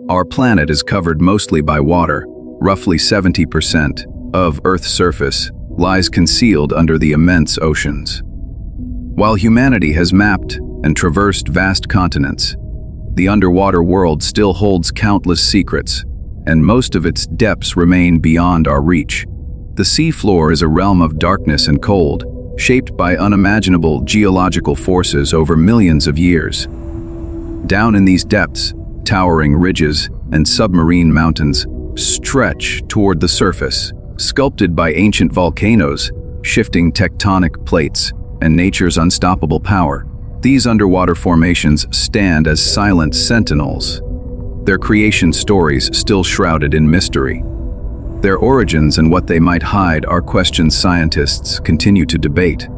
Our planet is covered mostly by water. Roughly 70% of Earth's surface lies concealed under the immense oceans. While humanity has mapped and traversed vast continents, the underwater world still holds countless secrets, and most of its depths remain beyond our reach. The seafloor is a realm of darkness and cold, shaped by unimaginable geological forces over millions of years. Down in these depths, towering ridges and submarine mountains stretch toward the surface, sculpted by ancient volcanoes, shifting tectonic plates, and nature's unstoppable power. These underwater formations stand as silent sentinels, their creation stories still shrouded in mystery. Their origins and what they might hide are questions scientists continue to debate.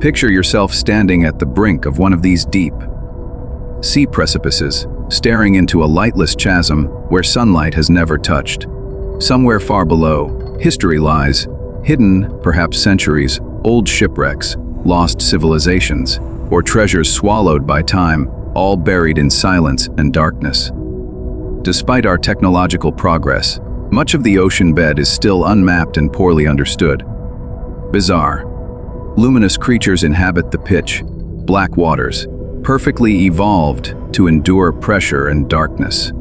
Picture yourself standing at the brink of one of these deep sea precipices, staring into a lightless chasm where sunlight has never touched. Somewhere far below, history lies, hidden, perhaps centuries, old shipwrecks, lost civilizations, or treasures swallowed by time, all buried in silence and darkness. Despite our technological progress, much of the ocean bed is still unmapped and poorly understood. Bizarre. Luminous creatures inhabit the pitch black waters, perfectly evolved to endure pressure and darkness.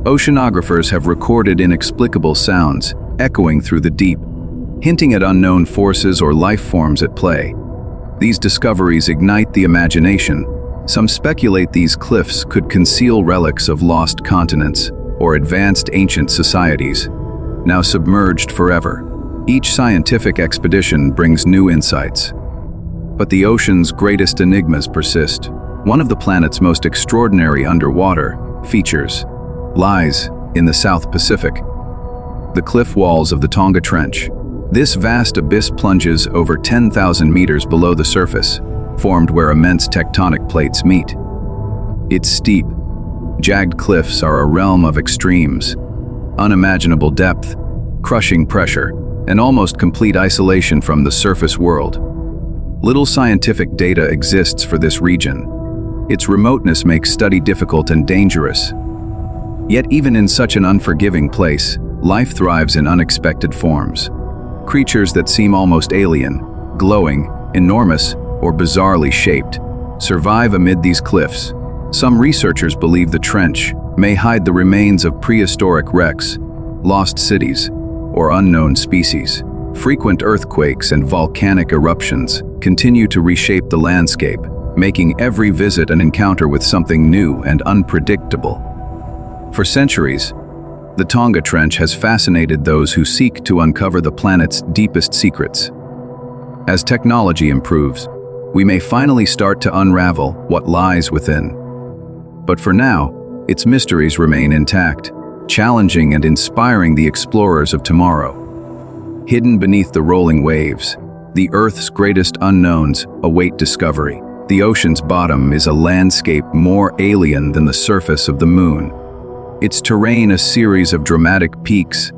Oceanographers have recorded inexplicable sounds echoing through the deep, hinting at unknown forces or life forms at play. These discoveries ignite the imagination. Some speculate these cliffs could conceal relics of lost continents or advanced ancient societies, now submerged forever. Each scientific expedition brings new insights. But the ocean's greatest enigmas persist. One of the planet's most extraordinary underwater features lies in the South Pacific. The cliff walls of the Tonga Trench. This vast abyss plunges over 10,000 meters below the surface, formed where immense tectonic plates meet. Its steep, jagged cliffs are a realm of extremes, unimaginable depth, crushing pressure, and almost complete isolation from the surface world. Little scientific data exists for this region. Its remoteness makes study difficult and dangerous. Yet even in such an unforgiving place, life thrives in unexpected forms. Creatures that seem almost alien, glowing, enormous, or bizarrely shaped, survive amid these cliffs. Some researchers believe the trench may hide the remains of prehistoric wrecks, lost cities, or unknown species. Frequent earthquakes and volcanic eruptions continue to reshape the landscape, making every visit an encounter with something new and unpredictable. For centuries, the Tonga Trench has fascinated those who seek to uncover the planet's deepest secrets. As technology improves, we may finally start to unravel what lies within. But for now, its mysteries remain intact, challenging and inspiring the explorers of tomorrow. Hidden beneath the rolling waves, the Earth's greatest unknowns await discovery. The ocean's bottom is a landscape more alien than the surface of the moon. Its terrain a series of dramatic peaks,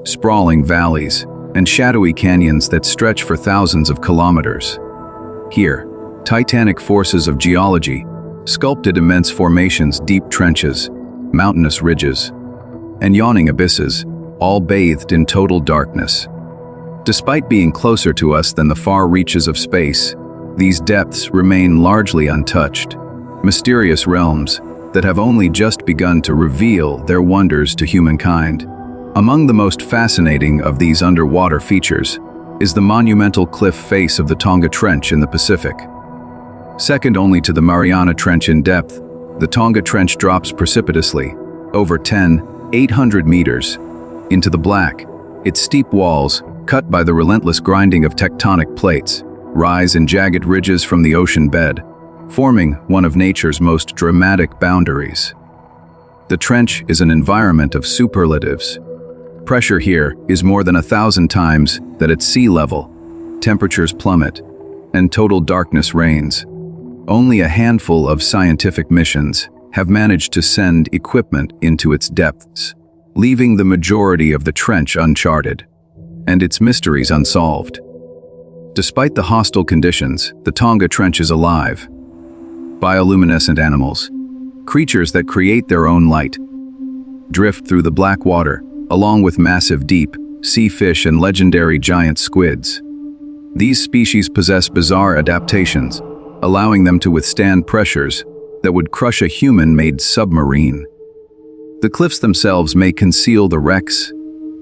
sprawling valleys, and shadowy canyons that stretch for thousands of kilometers. Here, titanic forces of geology sculpted immense formations, deep trenches, mountainous ridges, and yawning abysses, all bathed in total darkness. Despite being closer to us than the far reaches of space, these depths remain largely untouched, mysterious realms that have only just begun to reveal their wonders to humankind. Among the most fascinating of these underwater features is the monumental cliff face of the Tonga Trench in the Pacific. Second only to the Mariana Trench in depth, the Tonga Trench drops precipitously, over 800 meters, into the black. Its steep walls, cut by the relentless grinding of tectonic plates, rise in jagged ridges from the ocean bed, forming one of nature's most dramatic boundaries. The trench is an environment of superlatives. Pressure here is more than 1,000 times that at sea level. Temperatures plummet, and total darkness reigns. Only a handful of scientific missions have managed to send equipment into its depths, leaving the majority of the trench uncharted, and its mysteries unsolved. Despite the hostile conditions, the Tonga Trench is alive. Bioluminescent animals, creatures that create their own light, drift through the black water, along with massive deep sea fish and legendary giant squids. These species possess bizarre adaptations, allowing them to withstand pressures that would crush a human-made submarine. The cliffs themselves may conceal the wrecks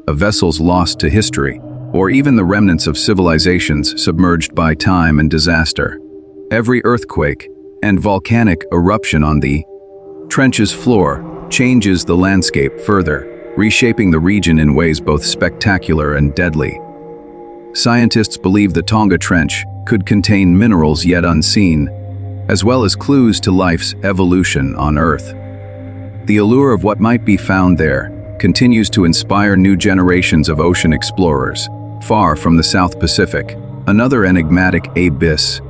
of vessels lost to history, or even the remnants of civilizations submerged by time and disaster. Every earthquake and volcanic eruption on the trench's floor changes the landscape further, reshaping the region in ways both spectacular and deadly. Scientists believe the Tonga Trench could contain minerals yet unseen, as well as clues to life's evolution on Earth. The allure of what might be found there continues to inspire new generations of ocean explorers. Far from the South Pacific, another enigmatic abyss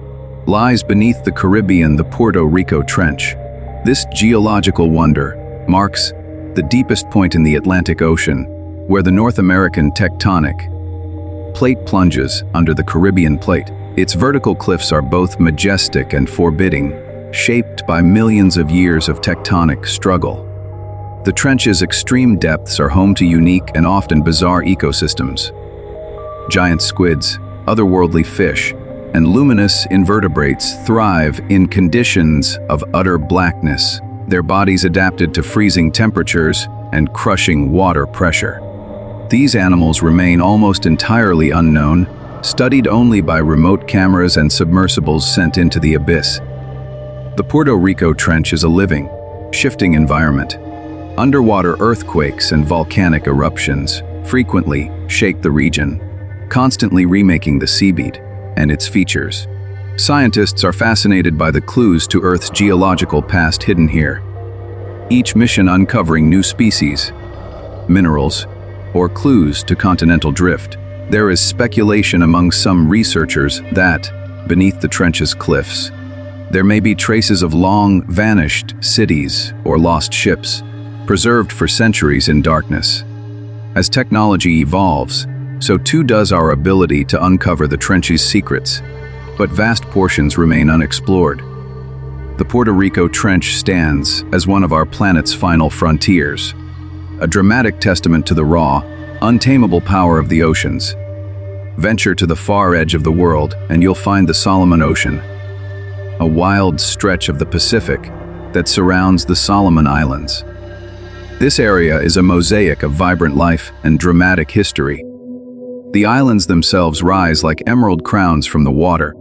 lies beneath the Caribbean, the Puerto Rico Trench. This geological wonder marks the deepest point in the Atlantic Ocean, where the North American tectonic plate plunges under the Caribbean plate. Its vertical cliffs are both majestic and forbidding, shaped by millions of years of tectonic struggle. The trench's extreme depths are home to unique and often bizarre ecosystems. Giant squids, otherworldly fish, and luminous invertebrates thrive in conditions of utter blackness, their bodies adapted to freezing temperatures and crushing water pressure. These animals remain almost entirely unknown, studied only by remote cameras and submersibles sent into the abyss. The Puerto Rico Trench is a living, shifting environment. Underwater earthquakes and volcanic eruptions frequently shake the region, constantly remaking the seabed and its features. Scientists are fascinated by the clues to Earth's geological past hidden here, each mission uncovering new species, minerals, or clues to continental drift. There is speculation among some researchers that, beneath the trench's cliffs, there may be traces of long-vanished cities or lost ships, preserved for centuries in darkness. As technology evolves, so too does our ability to uncover the trench's secrets, but vast portions remain unexplored. The Puerto Rico Trench stands as one of our planet's final frontiers, a dramatic testament to the raw, untamable power of the oceans. Venture to the far edge of the world and you'll find the Solomon Ocean, a wild stretch of the Pacific that surrounds the Solomon Islands. This area is a mosaic of vibrant life and dramatic history. The islands themselves rise like emerald crowns from the water,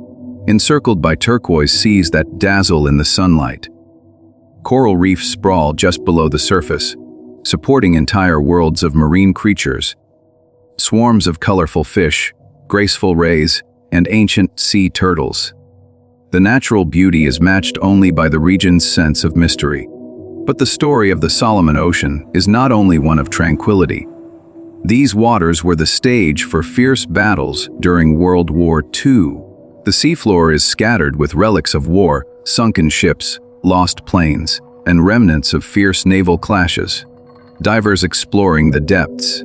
encircled by turquoise seas that dazzle in the sunlight. Coral reefs sprawl just below the surface, supporting entire worlds of marine creatures. Swarms of colorful fish, graceful rays, and ancient sea turtles. The natural beauty is matched only by the region's sense of mystery. But the story of the Solomon Ocean is not only one of tranquility. These waters were the stage for fierce battles during World War II. The seafloor is scattered with relics of war, sunken ships, lost planes, and remnants of fierce naval clashes. Divers exploring the depths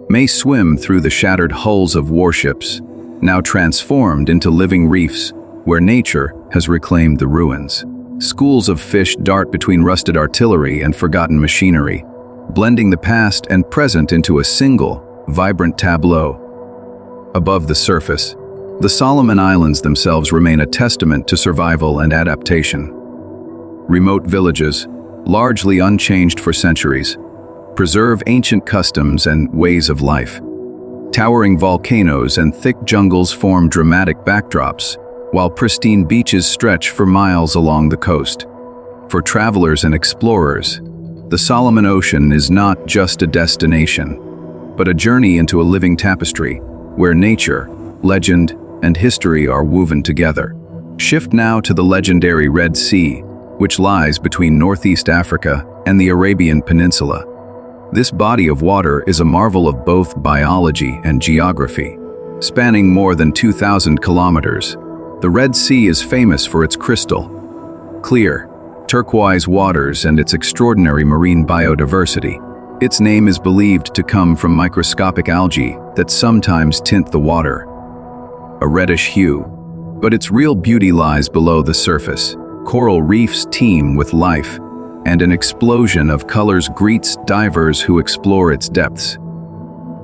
may swim through the shattered hulls of warships, now transformed into living reefs where nature has reclaimed the ruins. Schools of fish dart between rusted artillery and forgotten machinery, blending the past and present into a single, vibrant tableau. Above the surface, the Solomon Islands themselves remain a testament to survival and adaptation. Remote villages, largely unchanged for centuries, preserve ancient customs and ways of life. Towering volcanoes and thick jungles form dramatic backdrops, while pristine beaches stretch for miles along the coast. For travelers and explorers, the Solomon Ocean is not just a destination, but a journey into a living tapestry where nature, legend, and history are woven together. Shift now to the legendary Red Sea, which lies between Northeast Africa and the Arabian Peninsula. This body of water is a marvel of both biology and geography. Spanning more than 2,000 kilometers, the Red Sea is famous for its crystal clear, turquoise waters and its extraordinary marine biodiversity. Its name is believed to come from microscopic algae that sometimes tint the water a reddish hue, but its real beauty lies below the surface. Coral reefs teem with life, and an explosion of colors greets divers who explore its depths.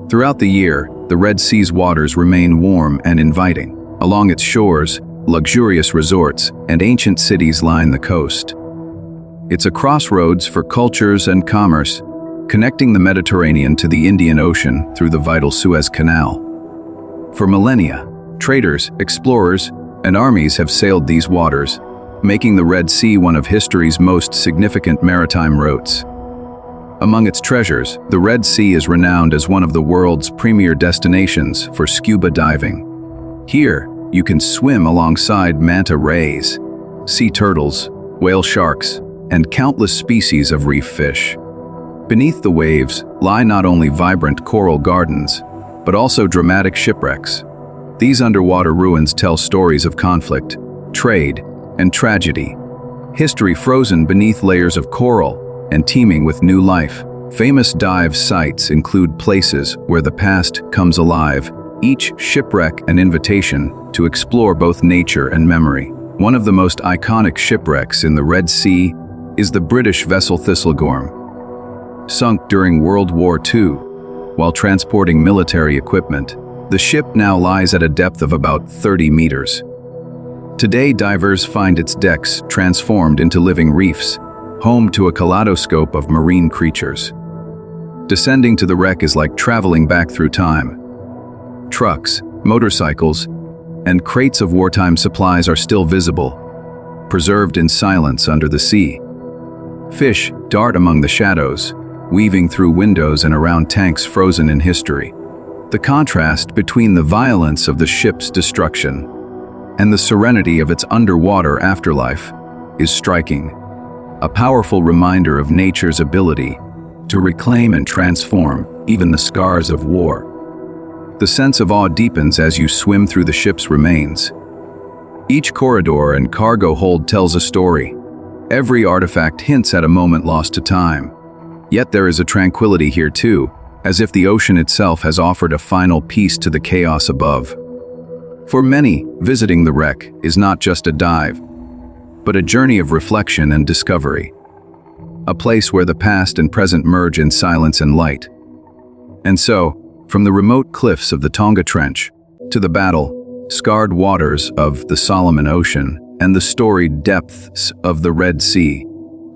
Throughout the year, the Red Sea's waters remain warm and inviting. Along its shores, luxurious resorts and ancient cities line the coast. It's a crossroads for cultures and commerce, connecting the Mediterranean to the Indian Ocean through the vital Suez Canal. For millennia, traders, explorers, and armies have sailed these waters, making the Red Sea one of history's most significant maritime routes. Among its treasures, the Red Sea is renowned as one of the world's premier destinations for scuba diving. Here, you can swim alongside manta rays, sea turtles, whale sharks, and countless species of reef fish. Beneath the waves lie not only vibrant coral gardens, but also dramatic shipwrecks. These underwater ruins tell stories of conflict, trade, and tragedy. History frozen beneath layers of coral and teeming with new life. Famous dive sites include places where the past comes alive, each shipwreck an invitation to explore both nature and memory. One of the most iconic shipwrecks in the Red Sea is the British vessel Thistlegorm. Sunk during World War II, while transporting military equipment, the ship now lies at a depth of about 30 meters. Today, divers find its decks transformed into living reefs, home to a kaleidoscope of marine creatures. Descending to the wreck is like traveling back through time. Trucks, motorcycles, and crates of wartime supplies are still visible, preserved in silence under the sea. Fish dart among the shadows, weaving through windows and around tanks frozen in history. The contrast between the violence of the ship's destruction and the serenity of its underwater afterlife is striking, a powerful reminder of nature's ability to reclaim and transform even the scars of war. The sense of awe deepens as you swim through the ship's remains. Each corridor and cargo hold tells a story. Every artifact hints at a moment lost to time. Yet there is a tranquility here too, as if the ocean itself has offered a final peace to the chaos above. For many, visiting the wreck is not just a dive, but a journey of reflection and discovery. A place where the past and present merge in silence and light. And so, from the remote cliffs of the Tonga Trench to the battle-scarred waters of the Solomon Ocean and the storied depths of the Red Sea,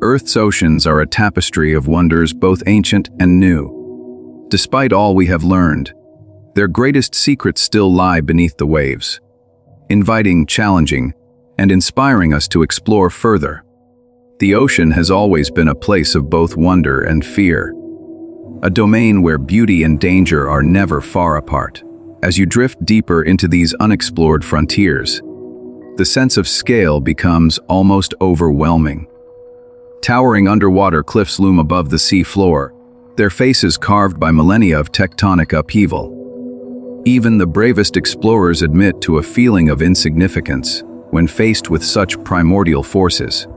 Earth's oceans are a tapestry of wonders both ancient and new. Despite all we have learned, their greatest secrets still lie beneath the waves, inviting, challenging, and inspiring us to explore further. The ocean has always been a place of both wonder and fear, a domain where beauty and danger are never far apart. As you drift deeper into these unexplored frontiers, the sense of scale becomes almost overwhelming. Towering underwater cliffs loom above the sea floor, their faces carved by millennia of tectonic upheaval. Even the bravest explorers admit to a feeling of insignificance when faced with such primordial forces.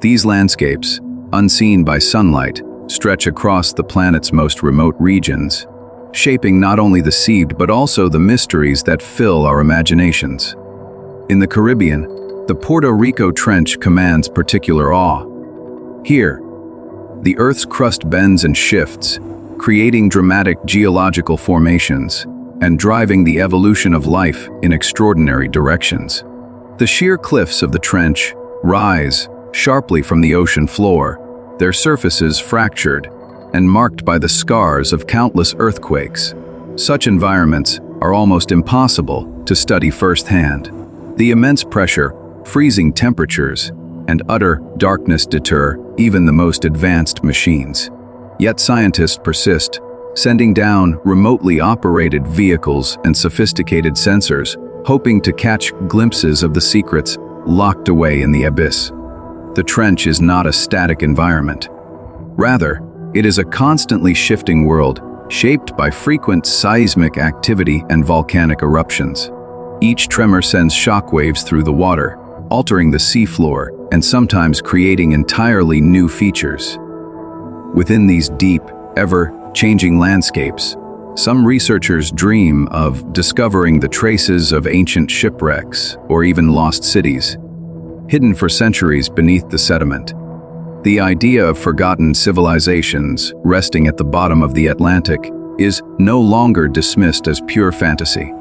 These landscapes, unseen by sunlight, stretch across the planet's most remote regions, shaping not only the sea but also the mysteries that fill our imaginations. In the Caribbean, the Puerto Rico Trench commands particular awe. Here, the Earth's crust bends and shifts, creating dramatic geological formations and driving the evolution of life in extraordinary directions. The sheer cliffs of the trench rise sharply from the ocean floor, their surfaces fractured and marked by the scars of countless earthquakes. Such environments are almost impossible to study firsthand. The immense pressure, freezing temperatures, and utter darkness deter even the most advanced machines. Yet scientists persist, sending down remotely operated vehicles and sophisticated sensors, hoping to catch glimpses of the secrets locked away in the abyss. The trench is not a static environment. Rather, it is a constantly shifting world, shaped by frequent seismic activity and volcanic eruptions. Each tremor sends shockwaves through the water, altering the seafloor and sometimes creating entirely new features. Within these deep, ever-changing landscapes, some researchers dream of discovering the traces of ancient shipwrecks or even lost cities, hidden for centuries beneath the sediment. The idea of forgotten civilizations resting at the bottom of the Atlantic is no longer dismissed as pure fantasy.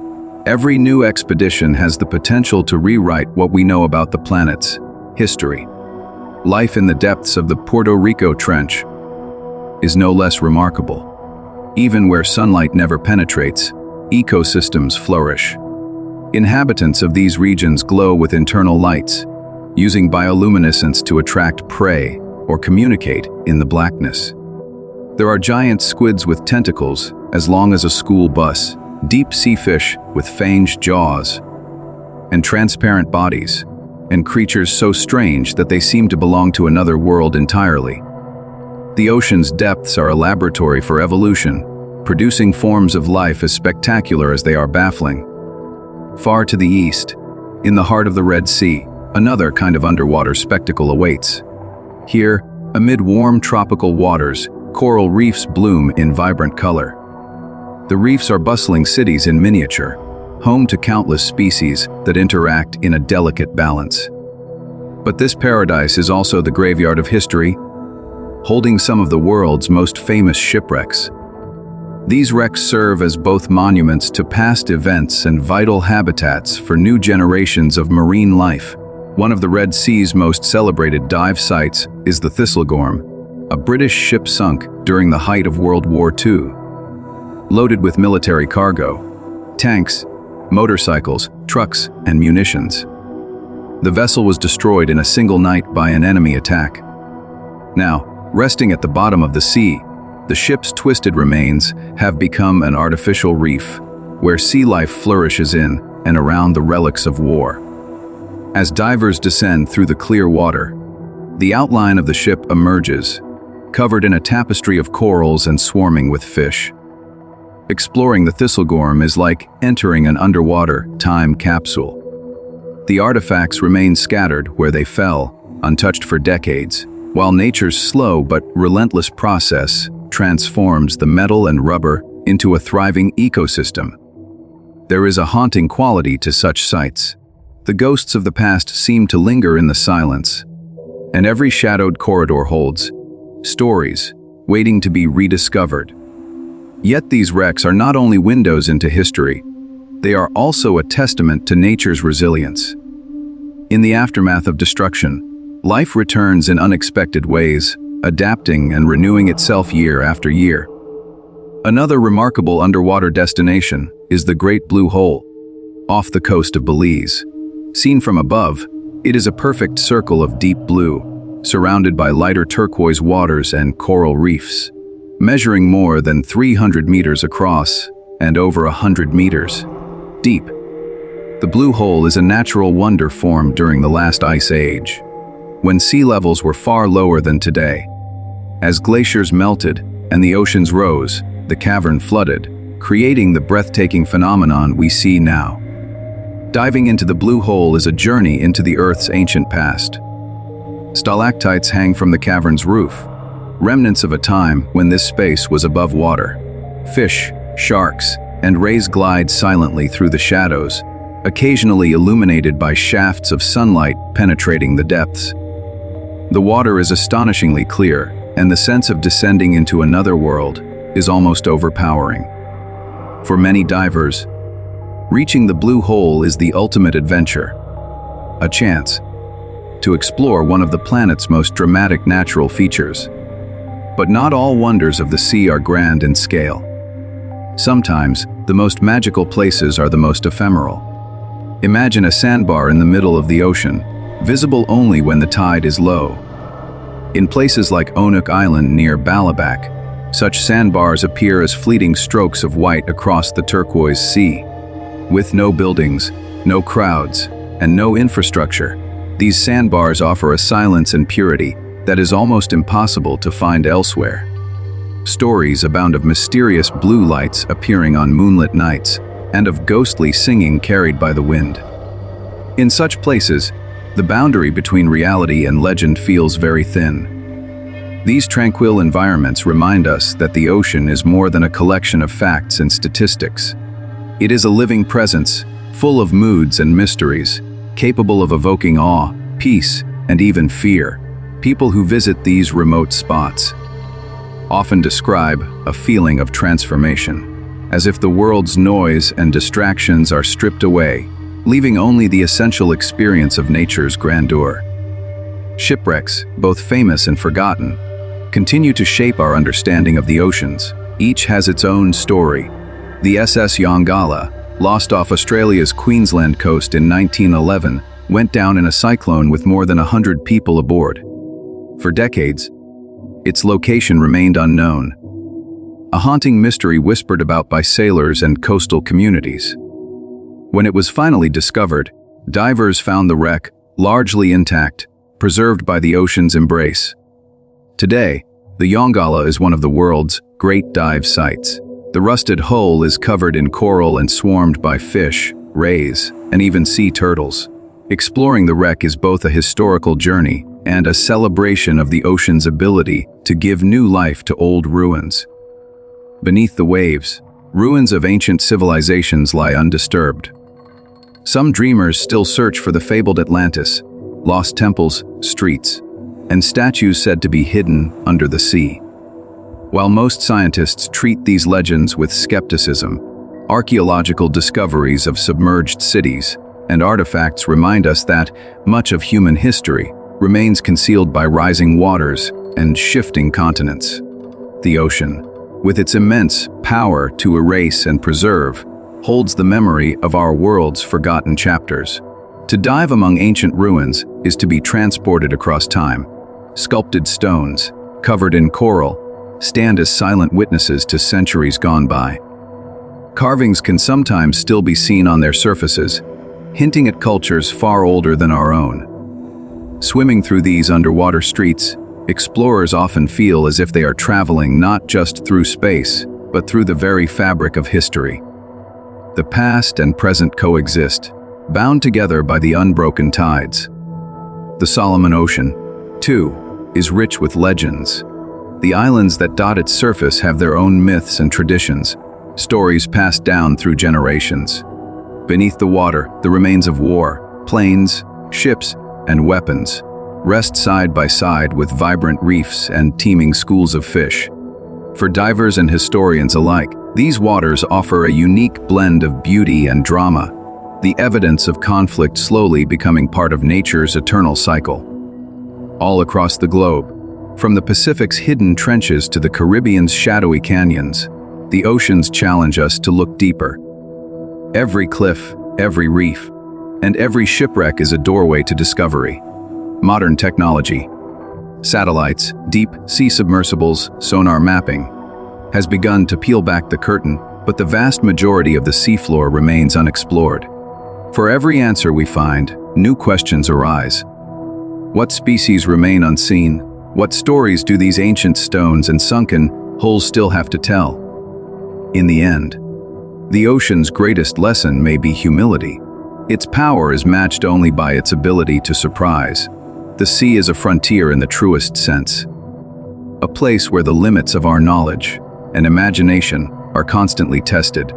Every new expedition has the potential to rewrite what we know about the planet's history. Life in the depths of the Puerto Rico Trench is no less remarkable. Even where sunlight never penetrates, ecosystems flourish. Inhabitants of these regions glow with internal lights, using bioluminescence to attract prey or communicate in the blackness. There are giant squids with tentacles as long as a school bus, deep sea fish with fanged jaws, and transparent bodies, and creatures so strange that they seem to belong to another world entirely. The ocean's depths are a laboratory for evolution, producing forms of life as spectacular as they are baffling. Far to the east, in the heart of the Red Sea, another kind of underwater spectacle awaits. Here, amid warm tropical waters, coral reefs bloom in vibrant color. The reefs are bustling cities in miniature, home to countless species that interact in a delicate balance. But this paradise is also the graveyard of history, holding some of the world's most famous shipwrecks. These wrecks serve as both monuments to past events and vital habitats for new generations of marine life. One of the Red Sea's most celebrated dive sites is the Thistlegorm, a British ship sunk during the height of World War II. Loaded with military cargo, tanks, motorcycles, trucks, and munitions. The vessel was destroyed in a single night by an enemy attack. Now, resting at the bottom of the sea, the ship's twisted remains have become an artificial reef, where sea life flourishes in and around the relics of war. As divers descend through the clear water, the outline of the ship emerges, covered in a tapestry of corals and swarming with fish. Exploring the Thistlegorm is like entering an underwater time capsule. The artifacts remain scattered where they fell, untouched for decades, while nature's slow but relentless process transforms the metal and rubber into a thriving ecosystem. There is a haunting quality to such sites. The ghosts of the past seem to linger in the silence, and every shadowed corridor holds stories waiting to be rediscovered. Yet these wrecks are not only windows into history, they are also a testament to nature's resilience. In the aftermath of destruction, life returns in unexpected ways, adapting and renewing itself year after year. Another remarkable underwater destination is the Great Blue Hole, off the coast of Belize. Seen from above, it is a perfect circle of deep blue, surrounded by lighter turquoise waters and coral reefs. Measuring more than 300 meters across and over 100 meters deep. The Blue Hole is a natural wonder formed during the last ice age, when sea levels were far lower than today. As glaciers melted and the oceans rose, the cavern flooded, creating the breathtaking phenomenon we see now. Diving into the Blue Hole is a journey into the Earth's ancient past. Stalactites hang from the cavern's roof, remnants of a time when this space was above water. Fish, sharks, and rays glide silently through the shadows, occasionally illuminated by shafts of sunlight penetrating the depths. The water is astonishingly clear, and the sense of descending into another world is almost overpowering. For many divers, reaching the Blue Hole is the ultimate adventure, a chance to explore one of the planet's most dramatic natural features. But not all wonders of the sea are grand in scale. Sometimes, the most magical places are the most ephemeral. Imagine a sandbar in the middle of the ocean, visible only when the tide is low. In places like Onuk Island near Balabac, such sandbars appear as fleeting strokes of white across the turquoise sea. With no buildings, no crowds, and no infrastructure, these sandbars offer a silence and purity that is almost impossible to find elsewhere. Stories abound of mysterious blue lights appearing on moonlit nights, and of ghostly singing carried by the wind. In such places, the boundary between reality and legend feels very thin. These tranquil environments remind us that the ocean is more than a collection of facts and statistics. It is a living presence, full of moods and mysteries, capable of evoking awe, peace, and even fear. People who visit these remote spots often describe a feeling of transformation, as if the world's noise and distractions are stripped away, leaving only the essential experience of nature's grandeur. Shipwrecks, both famous and forgotten, continue to shape our understanding of the oceans. Each has its own story. The SS Yongala, lost off Australia's Queensland coast in 1911, went down in a cyclone with more than 100 people aboard. For decades, its location remained unknown, a haunting mystery whispered about by sailors and coastal communities. When it was finally discovered, divers found the wreck largely intact, preserved by the ocean's embrace. Today, the Yongala is one of the world's great dive sites. The rusted hull is covered in coral and swarmed by fish, rays, and even sea turtles. Exploring the wreck is both a historical journey and a celebration of the ocean's ability to give new life to old ruins. Beneath the waves, ruins of ancient civilizations lie undisturbed. Some dreamers still search for the fabled Atlantis, lost temples, streets, and statues said to be hidden under the sea. While most scientists treat these legends with skepticism, archaeological discoveries of submerged cities and artifacts remind us that much of human history remains concealed by rising waters and shifting continents. The ocean, with its immense power to erase and preserve, holds the memory of our world's forgotten chapters. To dive among ancient ruins is to be transported across time. Sculpted stones, covered in coral, stand as silent witnesses to centuries gone by. Carvings can sometimes still be seen on their surfaces, hinting at cultures far older than our own. Swimming through these underwater streets, explorers often feel as if they are traveling not just through space, but through the very fabric of history. The past and present coexist, bound together by the unbroken tides. The Solomon Ocean, too, is rich with legends. The islands that dot its surface have their own myths and traditions, stories passed down through generations. Beneath the water, the remains of war, planes, ships, and weapons rest side by side with vibrant reefs and teeming schools of fish. For divers and historians alike, these waters offer a unique blend of beauty and drama, the evidence of conflict slowly becoming part of nature's eternal cycle. All across the globe, from the Pacific's hidden trenches to the Caribbean's shadowy canyons, the oceans challenge us to look deeper. Every cliff, every reef, and every shipwreck is a doorway to discovery. Modern technology, satellites, deep sea submersibles, sonar mapping, has begun to peel back the curtain, but the vast majority of the seafloor remains unexplored. For every answer we find, new questions arise. What species remain unseen? What stories do these ancient stones and sunken hulls still have to tell? In the end, the ocean's greatest lesson may be humility. Its power is matched only by its ability to surprise. The sea is a frontier in the truest sense, a place where the limits of our knowledge and imagination are constantly tested.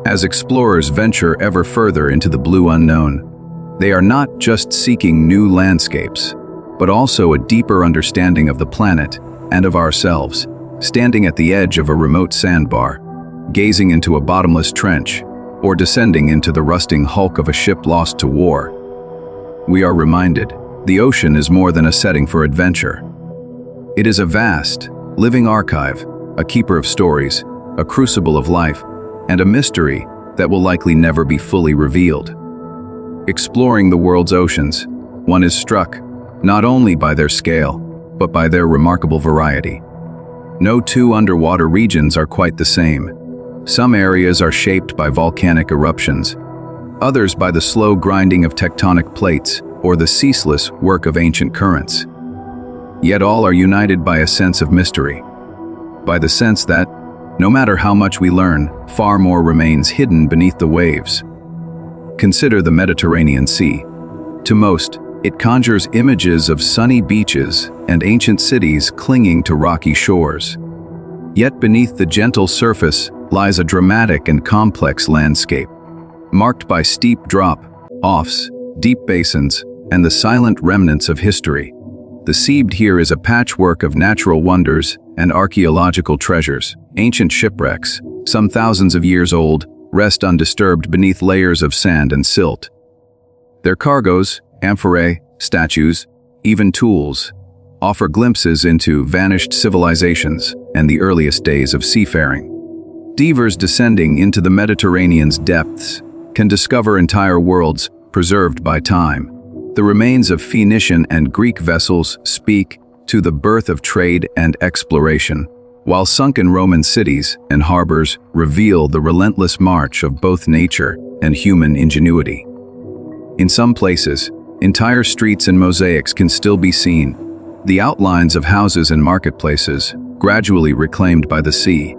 As explorers venture ever further into the blue unknown, they are not just seeking new landscapes, but also a deeper understanding of the planet and of ourselves. Standing at the edge of a remote sandbar, gazing into a bottomless trench, or descending into the rusting hulk of a ship lost to war, we are reminded the ocean is more than a setting for adventure. It is a vast, living archive, a keeper of stories, a crucible of life, and a mystery that will likely never be fully revealed. Exploring the world's oceans, one is struck not only by their scale, but by their remarkable variety. No two underwater regions are quite the same. Some areas are shaped by volcanic eruptions, others by the slow grinding of tectonic plates or the ceaseless work of ancient currents. Yet all are united by a sense of mystery, by the sense that, no matter how much we learn, far more remains hidden beneath the waves. Consider the Mediterranean Sea. To most, it conjures images of sunny beaches and ancient cities clinging to rocky shores. Yet beneath the gentle surface lies a dramatic and complex landscape, marked by steep drop-offs, deep basins, and the silent remnants of history. The sea here is a patchwork of natural wonders and archaeological treasures. Ancient shipwrecks, some thousands of years old, rest undisturbed beneath layers of sand and silt. Their cargoes, amphorae, statues, even tools, offer glimpses into vanished civilizations and the earliest days of seafaring. Divers descending into the Mediterranean's depths can discover entire worlds preserved by time. The remains of Phoenician and Greek vessels speak to the birth of trade and exploration, while sunken Roman cities and harbors reveal the relentless march of both nature and human ingenuity. In some places, entire streets and mosaics can still be seen, the outlines of houses and marketplaces, gradually reclaimed by the sea.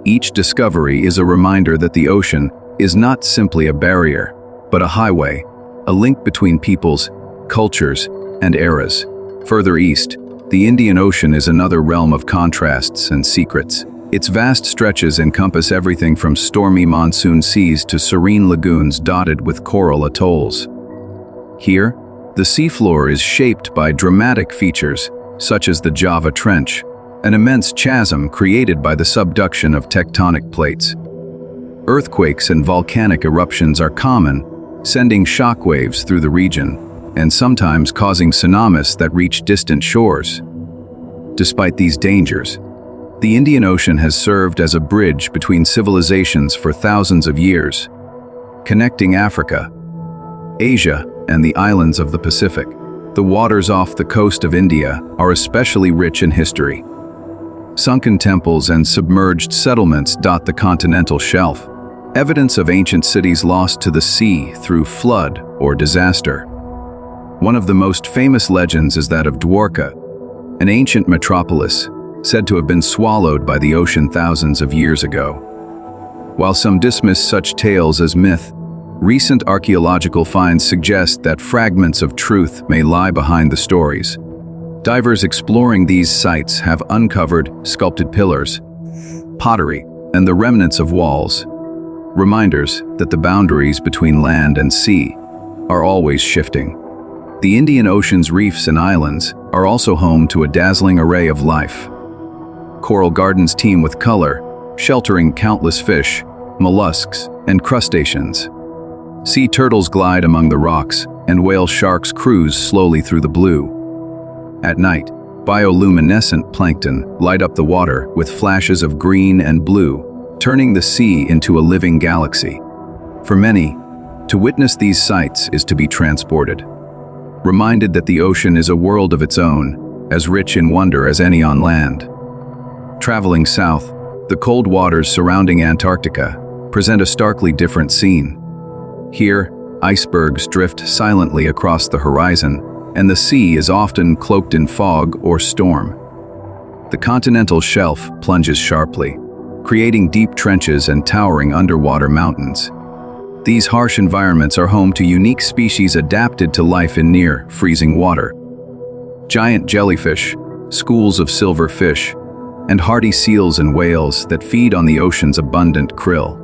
Each discovery is a reminder that the ocean is not simply a barrier, but a highway, a link between peoples, cultures, and eras. Further east, the Indian Ocean is another realm of contrasts and secrets. Its vast stretches encompass everything from stormy monsoon seas to serene lagoons dotted with coral atolls. Here, the seafloor is shaped by dramatic features, such as the Java Trench, an immense chasm created by the subduction of tectonic plates. Earthquakes and volcanic eruptions are common, sending shockwaves through the region, and sometimes causing tsunamis that reach distant shores. Despite these dangers, the Indian Ocean has served as a bridge between civilizations for thousands of years, connecting Africa, Asia, and the islands of the Pacific. The waters off the coast of India are especially rich in history. Sunken temples and submerged settlements dot the continental shelf, evidence of ancient cities lost to the sea through flood or disaster. One of the most famous legends is that of Dwarka, an ancient metropolis said to have been swallowed by the ocean thousands of years ago. While some dismiss such tales as myth, recent archaeological finds suggest that fragments of truth may lie behind the stories. Divers exploring these sites have uncovered sculpted pillars, pottery, and the remnants of walls, reminders that the boundaries between land and sea are always shifting. The Indian Ocean's reefs and islands are also home to a dazzling array of life. Coral gardens teem with color, sheltering countless fish, mollusks, and crustaceans. Sea turtles glide among the rocks, and whale sharks cruise slowly through the blue. At night, bioluminescent plankton light up the water with flashes of green and blue, turning the sea into a living galaxy. For many, to witness these sights is to be transported, reminded that the ocean is a world of its own, as rich in wonder as any on land. Traveling south, the cold waters surrounding Antarctica present a starkly different scene. Here, icebergs drift silently across the horizon, and the sea is often cloaked in fog or storm. The continental shelf plunges sharply, creating deep trenches and towering underwater mountains. These harsh environments are home to unique species adapted to life in near-freezing water. Giant jellyfish, schools of silver fish, and hardy seals and whales that feed on the ocean's abundant krill.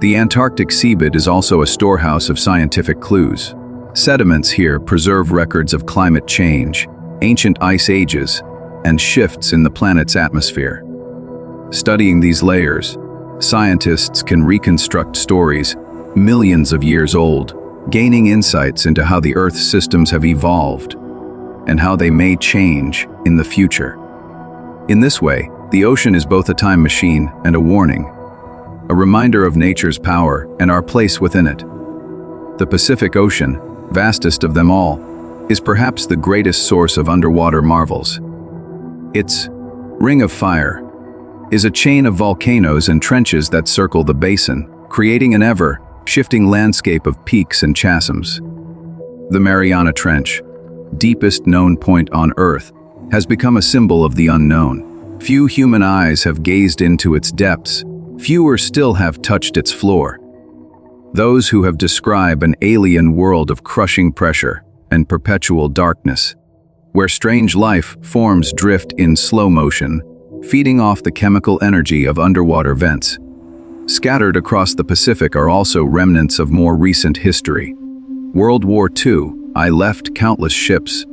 The Antarctic seabed is also a storehouse of scientific clues. Sediments here preserve records of climate change, ancient ice ages, and shifts in the planet's atmosphere. Studying these layers, scientists can reconstruct stories millions of years old, gaining insights into how the Earth's systems have evolved and how they may change in the future. In this way, the ocean is both a time machine and a warning, a reminder of nature's power and our place within it. The Pacific Ocean, vastest of them all, is perhaps the greatest source of underwater marvels. Its Ring of Fire is a chain of volcanoes and trenches that circle the basin, creating an ever-shifting landscape of peaks and chasms. The Mariana Trench, deepest known point on Earth, has become a symbol of the unknown. Few human eyes have gazed into its depths, fewer still have touched its floor. Those who have described an alien world of crushing pressure and perpetual darkness, where strange life forms drift in slow motion, feeding off the chemical energy of underwater vents. Scattered across the Pacific are also remnants of more recent history. World War II left countless ships,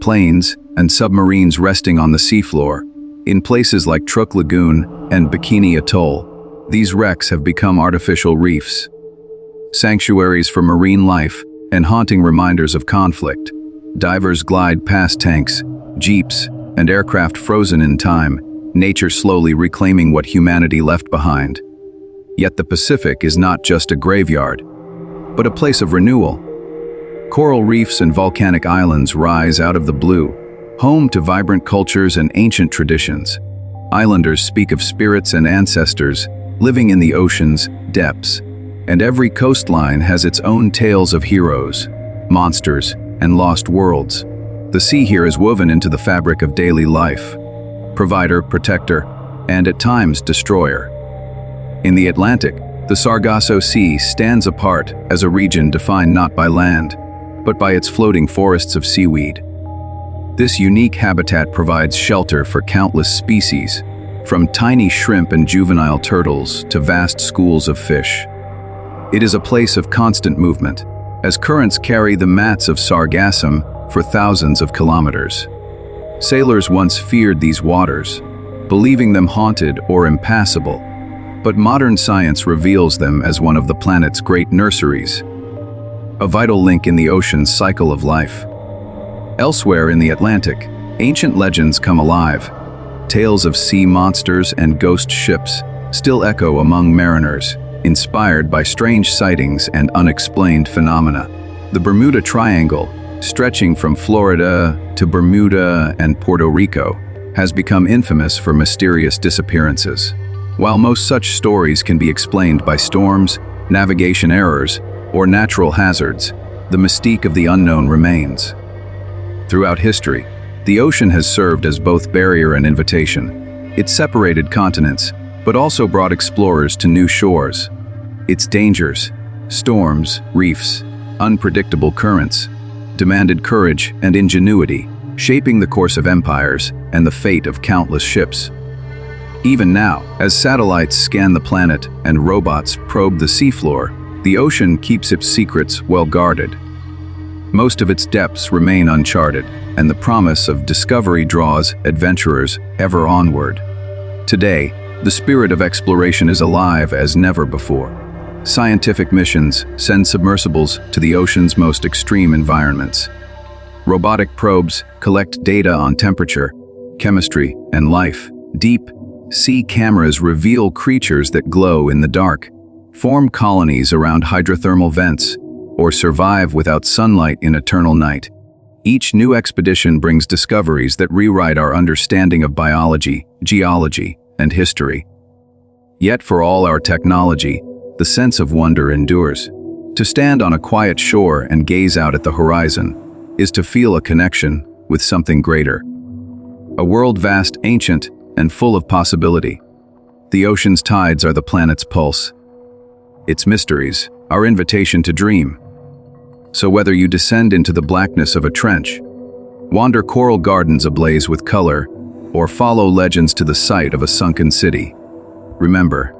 planes, and submarines resting on the seafloor. In places like Truk Lagoon and Bikini Atoll, these wrecks have become artificial reefs, sanctuaries for marine life and haunting reminders of conflict. Divers glide past tanks, jeeps, and aircraft frozen in time, nature slowly reclaiming what humanity left behind. Yet the Pacific is not just a graveyard, but a place of renewal. Coral reefs and volcanic islands rise out of the blue, home to vibrant cultures and ancient traditions. Islanders speak of spirits and ancestors living in the ocean's depths, and every coastline has its own tales of heroes, monsters, and lost worlds. The sea here is woven into the fabric of daily life, provider, protector, and at times destroyer. In the Atlantic, the Sargasso Sea stands apart as a region defined not by land, but by its floating forests of seaweed. This unique habitat provides shelter for countless species, from tiny shrimp and juvenile turtles to vast schools of fish. It is a place of constant movement, as currents carry the mats of sargassum for thousands of kilometers. Sailors once feared these waters, believing them haunted or impassable, but modern science reveals them as one of the planet's great nurseries, a vital link in the ocean's cycle of life. Elsewhere in the Atlantic, ancient legends come alive. Tales of sea monsters and ghost ships still echo among mariners, inspired by strange sightings and unexplained phenomena. The Bermuda Triangle, stretching from Florida to Bermuda and Puerto Rico, has become infamous for mysterious disappearances. While most such stories can be explained by storms, navigation errors, or natural hazards, the mystique of the unknown remains. Throughout history, the ocean has served as both barrier and invitation. It separated continents, but also brought explorers to new shores. Its dangers, storms, reefs, unpredictable currents, demanded courage and ingenuity, shaping the course of empires and the fate of countless ships. Even now, as satellites scan the planet and robots probe the seafloor, the ocean keeps its secrets well guarded. Most of its depths remain uncharted, and the promise of discovery draws adventurers ever onward. Today, the spirit of exploration is alive as never before. Scientific missions send submersibles to the ocean's most extreme environments. Robotic probes collect data on temperature, chemistry, and life. Deep sea cameras reveal creatures that glow in the dark, form colonies around hydrothermal vents, or survive without sunlight in eternal night. Each new expedition brings discoveries that rewrite our understanding of biology, geology, and history. Yet for all our technology, the sense of wonder endures. To stand on a quiet shore and gaze out at the horizon is to feel a connection with something greater. A world vast, ancient, and full of possibility. The ocean's tides are the planet's pulse. Its mysteries, our invitation to dream. So whether you descend into the blackness of a trench, wander coral gardens ablaze with color, or follow legends to the site of a sunken city, remember,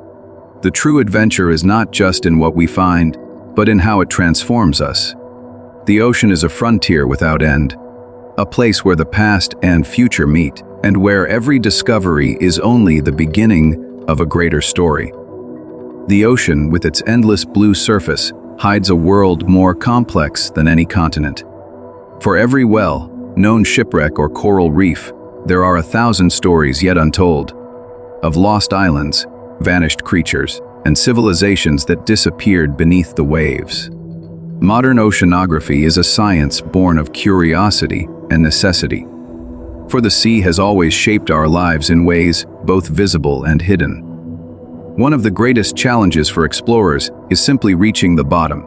the true adventure is not just in what we find, but in how it transforms us. The ocean is a frontier without end, a place where the past and future meet, and where every discovery is only the beginning of a greater story. The ocean, with its endless blue surface, hides a world more complex than any continent. For every well-known shipwreck or coral reef, there are 1,000 stories yet untold, of lost islands, vanished creatures, and civilizations that disappeared beneath the waves. Modern oceanography is a science born of curiosity and necessity. For the sea has always shaped our lives in ways both visible and hidden. One of the greatest challenges for explorers is simply reaching the bottom.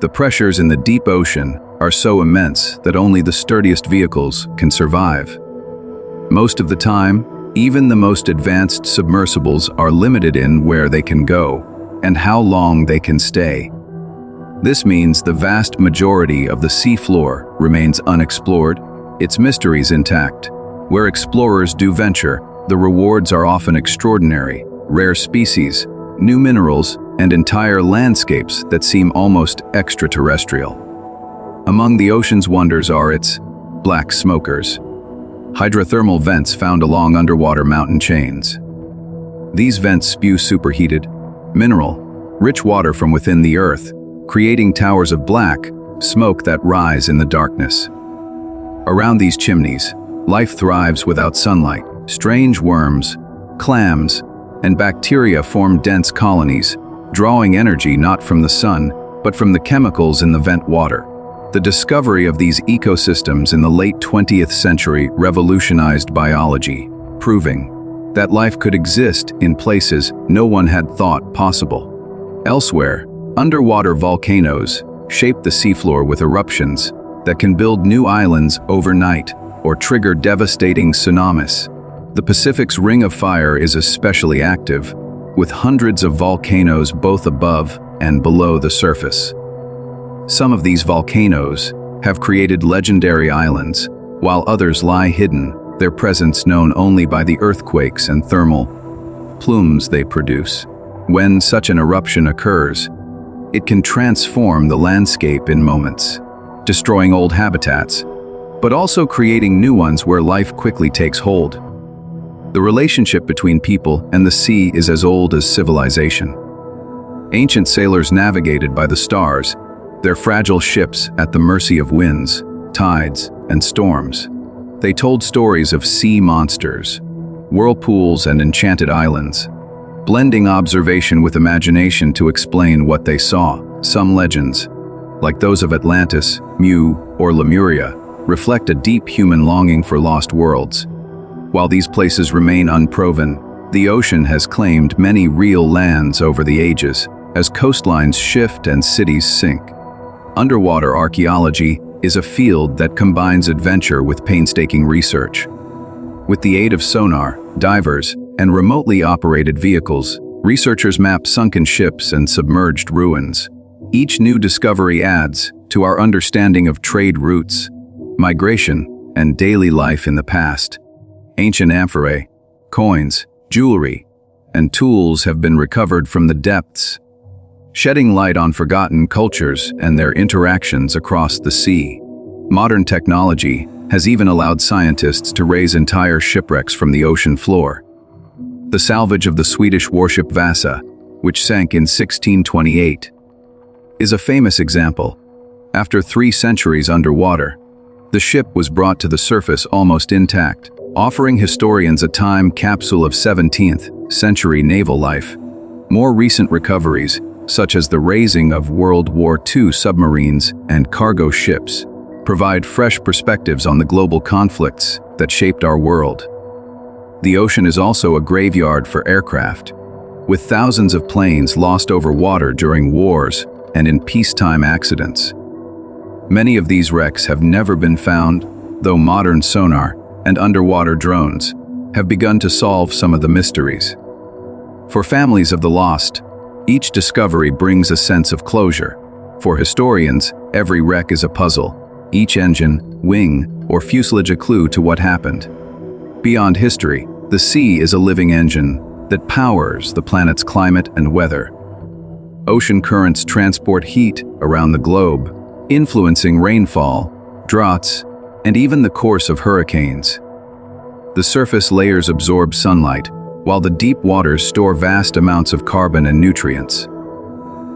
The pressures in the deep ocean are so immense that only the sturdiest vehicles can survive. Most of the time, even the most advanced submersibles are limited in where they can go and how long they can stay. This means the vast majority of the seafloor remains unexplored, its mysteries intact. Where explorers do venture, the rewards are often extraordinary: rare species, new minerals, and entire landscapes that seem almost extraterrestrial. Among the ocean's wonders are its black smokers, hydrothermal vents found along underwater mountain chains. These vents spew superheated, mineral-rich water from within the earth, creating towers of black smoke that rise in the darkness. Around these chimneys, life thrives without sunlight. Strange worms, clams, and bacteria form dense colonies, drawing energy not from the sun, but from the chemicals in the vent water. The discovery of these ecosystems in the late 20th century revolutionized biology, proving that life could exist in places no one had thought possible. Elsewhere, underwater volcanoes shape the seafloor with eruptions that can build new islands overnight or trigger devastating tsunamis. The Pacific's Ring of Fire is especially active, with hundreds of volcanoes both above and below the surface. Some of these volcanoes have created legendary islands, while others lie hidden, their presence known only by the earthquakes and thermal plumes they produce. When such an eruption occurs, it can transform the landscape in moments, destroying old habitats, but also creating new ones where life quickly takes hold. The relationship between people and the sea is as old as civilization. Ancient sailors navigated by the stars, their fragile ships at the mercy of winds, tides, and storms. They told stories of sea monsters, whirlpools, and enchanted islands, blending observation with imagination to explain what they saw. Some legends, like those of Atlantis, Mu, or Lemuria, reflect a deep human longing for lost worlds. While these places remain unproven, the ocean has claimed many real lands over the ages, as coastlines shift and cities sink. Underwater archaeology is a field that combines adventure with painstaking research. With the aid of sonar, divers, and remotely operated vehicles, researchers map sunken ships and submerged ruins. Each new discovery adds to our understanding of trade routes, migration, and daily life in the past. Ancient amphorae, coins, jewelry, and tools have been recovered from the depths, shedding light on forgotten cultures and their interactions across the sea. Modern technology has even allowed scientists to raise entire shipwrecks from the ocean floor. The salvage of the Swedish warship Vasa, which sank in 1628, is a famous example. After 3 centuries underwater, the ship was brought to the surface almost intact, offering historians a time capsule of 17th century naval life. More recent recoveries, such as the raising of World War II submarines and cargo ships, provide fresh perspectives on the global conflicts that shaped our world. The ocean is also a graveyard for aircraft, with thousands of planes lost over water during wars and in peacetime accidents. Many of these wrecks have never been found, though modern sonar and underwater drones have begun to solve some of the mysteries. For families of the lost, each discovery brings a sense of closure. For historians, every wreck is a puzzle, each engine, wing, or fuselage a clue to what happened. Beyond history, the sea is a living engine that powers the planet's climate and weather. Ocean currents transport heat around the globe, influencing rainfall, droughts, and even the course of hurricanes. The surface layers absorb sunlight, while the deep waters store vast amounts of carbon and nutrients.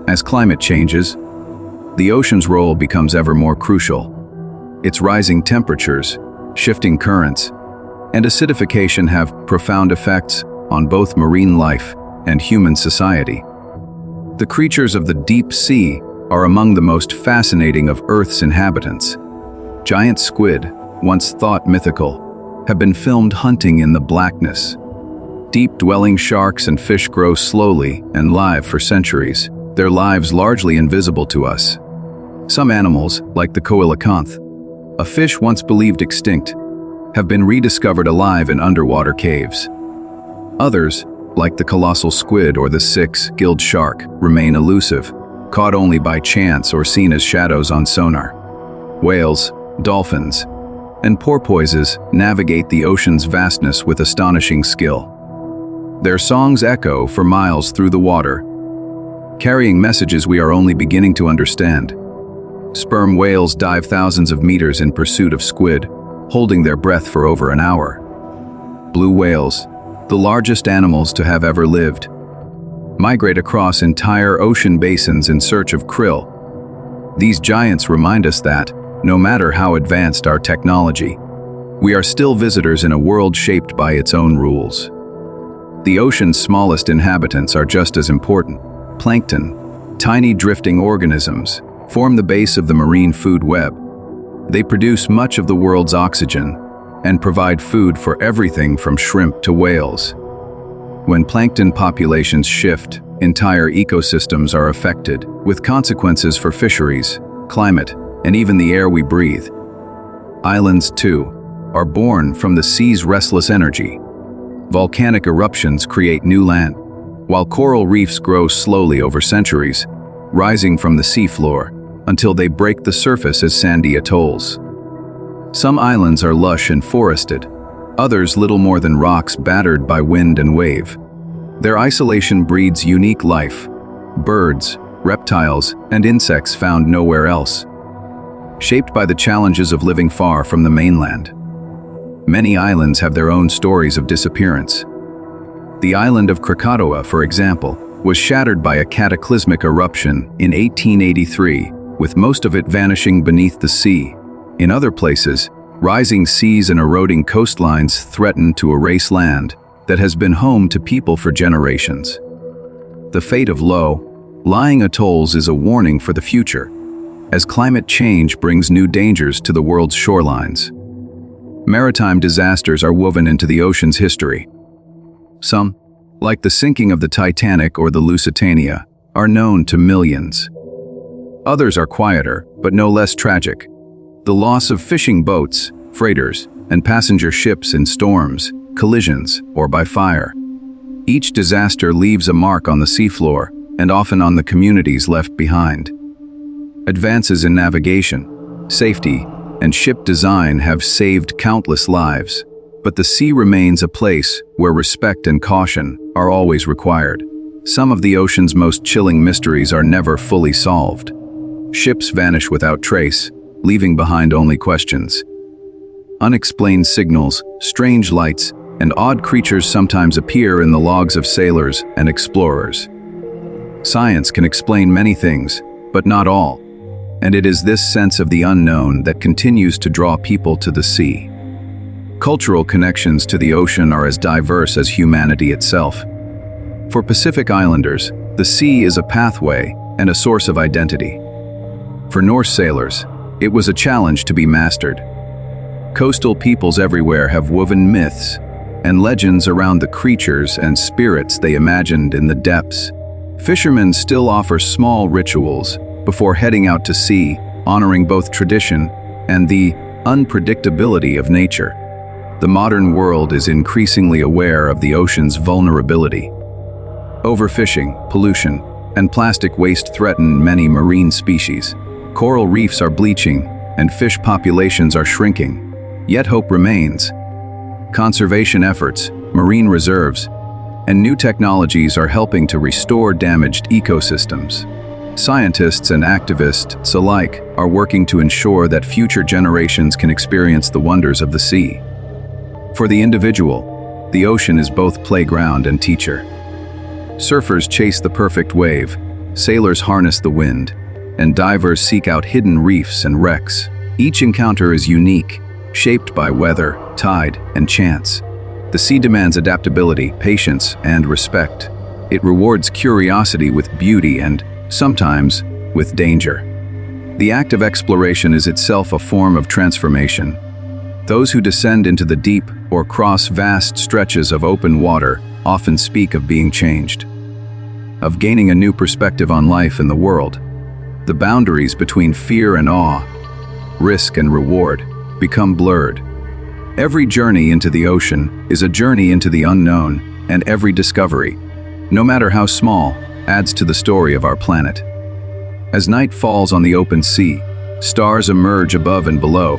As climate changes, the ocean's role becomes ever more crucial. Its rising temperatures, shifting currents, and acidification have profound effects on both marine life and human society. The creatures of the deep sea are among the most fascinating of Earth's inhabitants. Giant squid, once thought mythical, have been filmed hunting in the blackness. Deep-dwelling sharks and fish grow slowly and live for centuries, their lives largely invisible to us. Some animals, like the coelacanth, a fish once believed extinct, have been rediscovered alive in underwater caves. Others, like the colossal squid or the six-gilled shark, remain elusive, caught only by chance or seen as shadows on sonar. Whales, dolphins, and porpoises navigate the ocean's vastness with astonishing skill. Their songs echo for miles through the water, carrying messages we are only beginning to understand. Sperm whales dive thousands of meters in pursuit of squid, holding their breath for over an hour. Blue whales, the largest animals to have ever lived, migrate across entire ocean basins in search of krill. These giants remind us that, no matter how advanced our technology, we are still visitors in a world shaped by its own rules. The ocean's smallest inhabitants are just as important. Plankton, tiny drifting organisms, form the base of the marine food web. They produce much of the world's oxygen and provide food for everything from shrimp to whales. When plankton populations shift, entire ecosystems are affected, with consequences for fisheries, climate, and even the air we breathe. Islands, too, are born from the sea's restless energy. Volcanic eruptions create new land, while coral reefs grow slowly over centuries, rising from the seafloor until they break the surface as sandy atolls. Some islands are lush and forested, others little more than rocks battered by wind and wave. Their isolation breeds unique life, birds, reptiles, and insects found nowhere else. Shaped by the challenges of living far from the mainland, many islands have their own stories of disappearance. The island of Krakatoa, for example, was shattered by a cataclysmic eruption in 1883, with most of it vanishing beneath the sea. In other places, rising seas and eroding coastlines threaten to erase land that has been home to people for generations. The fate of low-lying atolls is a warning for the future, as climate change brings new dangers to the world's shorelines. Maritime disasters are woven into the ocean's history. Some, like the sinking of the Titanic or the Lusitania, are known to millions. Others are quieter, but no less tragic. The loss of fishing boats, freighters, and passenger ships in storms, collisions, or by fire. Each disaster leaves a mark on the seafloor, and often on the communities left behind. Advances in navigation, safety, and ship design have saved countless lives, but the sea remains a place where respect and caution are always required. Some of the ocean's most chilling mysteries are never fully solved. Ships vanish without trace, leaving behind only questions. Unexplained signals, strange lights, and odd creatures sometimes appear in the logs of sailors and explorers. Science can explain many things, but not all, and it is this sense of the unknown that continues to draw people to the sea. Cultural connections to the ocean are as diverse as humanity itself. For Pacific Islanders, the sea is a pathway and a source of identity. For Norse sailors, it was a challenge to be mastered. Coastal peoples everywhere have woven myths and legends around the creatures and spirits they imagined in the depths. Fishermen still offer small rituals before heading out to sea, honoring both tradition and the unpredictability of nature. The modern world is increasingly aware of the ocean's vulnerability. Overfishing, pollution, and plastic waste threaten many marine species. Coral reefs are bleaching, and fish populations are shrinking. Yet hope remains. Conservation efforts, marine reserves, and new technologies are helping to restore damaged ecosystems. Scientists and activists alike are working to ensure that future generations can experience the wonders of the sea. For the individual, the ocean is both playground and teacher. Surfers chase the perfect wave, sailors harness the wind, and divers seek out hidden reefs and wrecks. Each encounter is unique, shaped by weather, tide, and chance. The sea demands adaptability, patience, and respect. It rewards curiosity with beauty and, sometimes, with danger. The act of exploration is itself a form of transformation. Those who descend into the deep or cross vast stretches of open water often speak of being changed, of gaining a new perspective on life and the world. The boundaries between fear and awe, risk and reward, become blurred. Every journey into the ocean is a journey into the unknown, and every discovery, no matter how small, adds to the story of our planet. As night falls on the open sea, stars emerge above and below,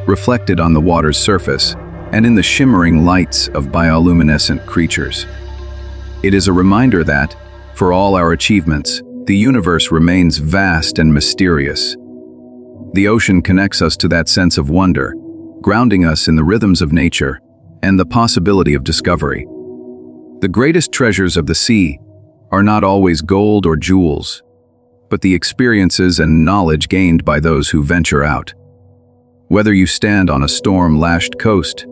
reflected on the water's surface and in the shimmering lights of bioluminescent creatures. It is a reminder that, for all our achievements, the universe remains vast and mysterious. The ocean connects us to that sense of wonder, grounding us in the rhythms of nature and the possibility of discovery. The greatest treasures of the sea are not always gold or jewels, but the experiences and knowledge gained by those who venture out. Whether you stand on a storm-lashed coast,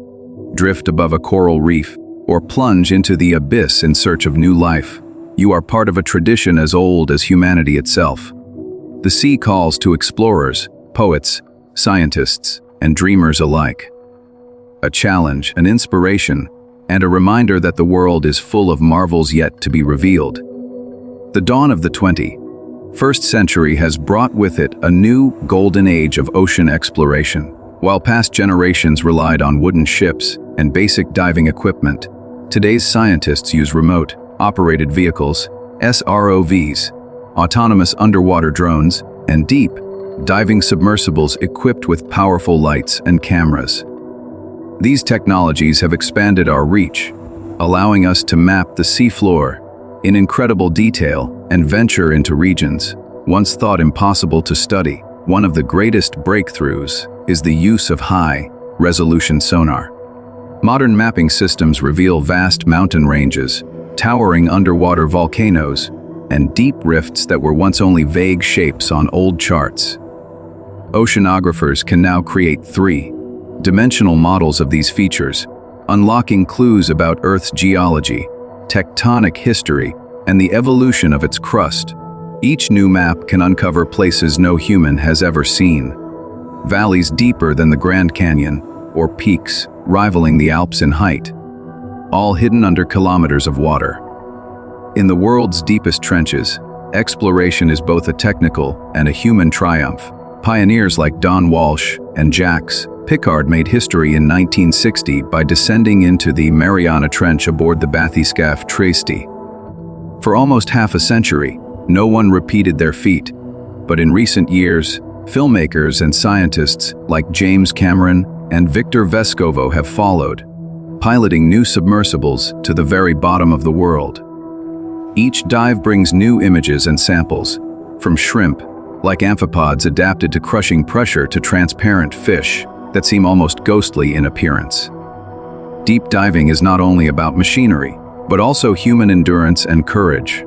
drift above a coral reef, or plunge into the abyss in search of new life, you are part of a tradition as old as humanity itself. The sea calls to explorers, poets, scientists, and dreamers alike. A challenge, an inspiration, and a reminder that the world is full of marvels yet to be revealed. The dawn of the 21st century has brought with it a new golden age of ocean exploration. While past generations relied on wooden ships and basic diving equipment, today's scientists use remote, operated vehicles, SROVs, autonomous underwater drones, and deep, diving submersibles equipped with powerful lights and cameras. These technologies have expanded our reach, allowing us to map the seafloor in incredible detail and venture into regions once thought impossible to study. One of the greatest breakthroughs is the use of high-resolution sonar. Modern mapping systems reveal vast mountain ranges, towering underwater volcanoes, and deep rifts that were once only vague shapes on old charts. Oceanographers can now create three-dimensional models of these features, unlocking clues about Earth's geology, tectonic history, and the evolution of its crust. Each new map can uncover places no human has ever seen, valleys deeper than the Grand Canyon, or peaks rivaling the Alps in height, all hidden under kilometers of water. In the world's deepest trenches, exploration is both a technical and a human triumph. Pioneers like Don Walsh and Jacques Piccard made history in 1960 by descending into the Mariana Trench aboard the bathyscaphe Trieste. For almost half a century, no one repeated their feat, but in recent years, filmmakers and scientists like James Cameron and Victor Vescovo have followed, piloting new submersibles to the very bottom of the world. Each dive brings new images and samples, from shrimp, like amphipods adapted to crushing pressure, to transparent fish that seem almost ghostly in appearance. Deep diving is not only about machinery, but also human endurance and courage.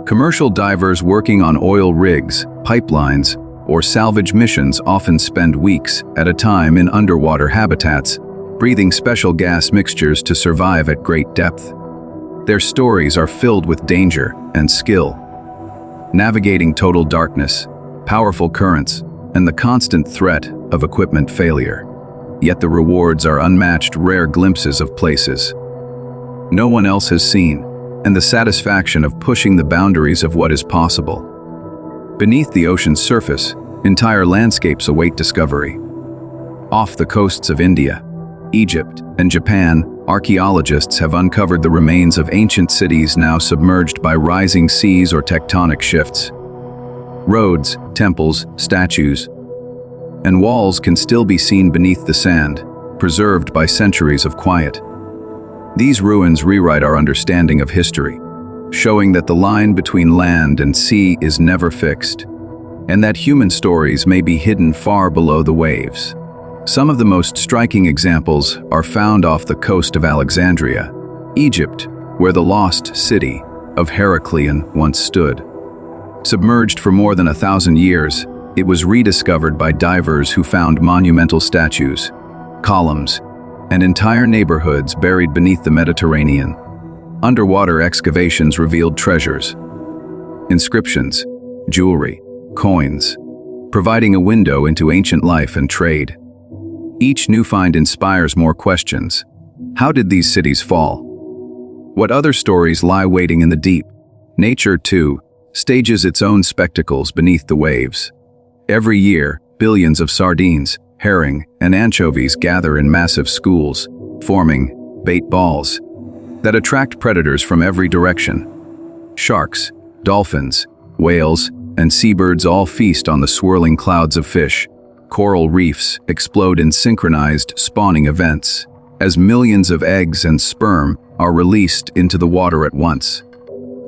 Commercial divers working on oil rigs, pipelines, or salvage missions often spend weeks at a time in underwater habitats, breathing special gas mixtures to survive at great depth. Their stories are filled with danger and skill, navigating total darkness, powerful currents, and the constant threat of equipment failure. Yet the rewards are unmatched, rare glimpses of places no one else has seen, and the satisfaction of pushing the boundaries of what is possible. Beneath the ocean's surface, entire landscapes await discovery. Off the coasts of India, Egypt, and Japan, archaeologists have uncovered the remains of ancient cities now submerged by rising seas or tectonic shifts. Roads, temples, statues, and walls can still be seen beneath the sand, preserved by centuries of quiet. These ruins rewrite our understanding of history, showing that the line between land and sea is never fixed, and that human stories may be hidden far below the waves. Some of the most striking examples are found off the coast of Alexandria, Egypt, where the lost city of Heracleion once stood. Submerged for more than 1,000 years, it was rediscovered by divers who found monumental statues, columns, and entire neighborhoods buried beneath the Mediterranean. Underwater excavations revealed treasures, inscriptions, jewelry, coins, providing a window into ancient life and trade. Each new find inspires more questions. How did these cities fall? What other stories lie waiting in the deep? Nature, too, stages its own spectacles beneath the waves. Every year, billions of sardines, herring, and anchovies gather in massive schools, forming bait balls that attract predators from every direction. Sharks, dolphins, whales, and seabirds all feast on the swirling clouds of fish. Coral reefs explode in synchronized spawning events, as millions of eggs and sperm are released into the water at once,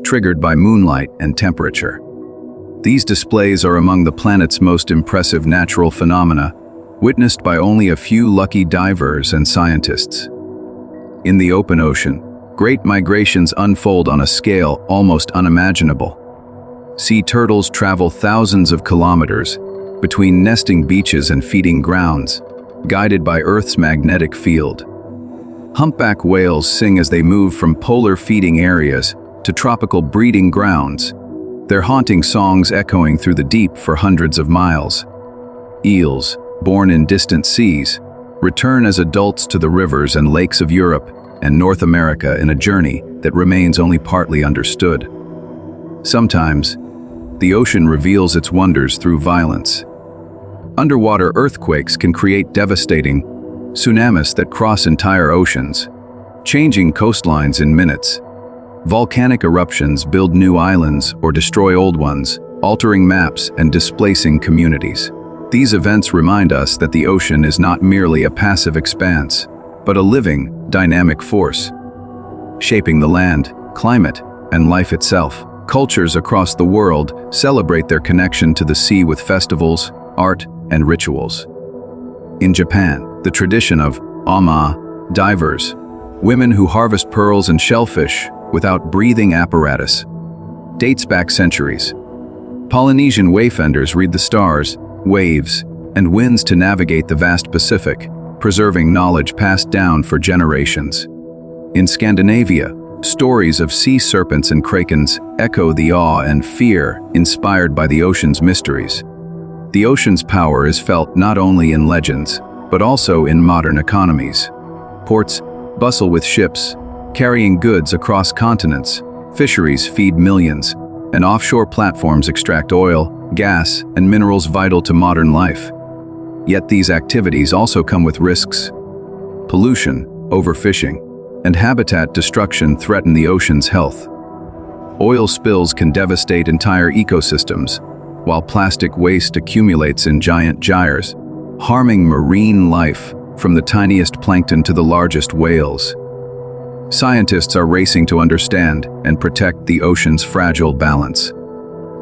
triggered by moonlight and temperature. These displays are among the planet's most impressive natural phenomena, witnessed by only a few lucky divers and scientists. In the open ocean, great migrations unfold on a scale almost unimaginable. Sea turtles travel thousands of kilometers between nesting beaches and feeding grounds, guided by Earth's magnetic field. Humpback whales sing as they move from polar feeding areas to tropical breeding grounds, their haunting songs echoing through the deep for hundreds of miles. Eels, born in distant seas, return as adults to the rivers and lakes of Europe and North America in a journey that remains only partly understood. Sometimes, the ocean reveals its wonders through violence. Underwater earthquakes can create devastating tsunamis that cross entire oceans, changing coastlines in minutes. Volcanic eruptions build new islands or destroy old ones, altering maps and displacing communities. These events remind us that the ocean is not merely a passive expanse, but a living, dynamic force, shaping the land, climate, and life itself. Cultures across the world celebrate their connection to the sea with festivals, art, and rituals. In Japan, the tradition of ama divers, women who harvest pearls and shellfish without breathing apparatus, dates back centuries. Polynesian wayfinders read the stars, waves, and winds to navigate the vast Pacific, preserving knowledge passed down for generations. In Scandinavia, stories of sea serpents and krakens echo the awe and fear inspired by the ocean's mysteries. The ocean's power is felt not only in legends, but also in modern economies. Ports bustle with ships, carrying goods across continents, fisheries feed millions, and offshore platforms extract oil, gas, and minerals vital to modern life. Yet these activities also come with risks. Pollution, overfishing, and habitat destruction threaten the ocean's health. Oil spills can devastate entire ecosystems, while plastic waste accumulates in giant gyres, harming marine life from the tiniest plankton to the largest whales. Scientists are racing to understand and protect the ocean's fragile balance.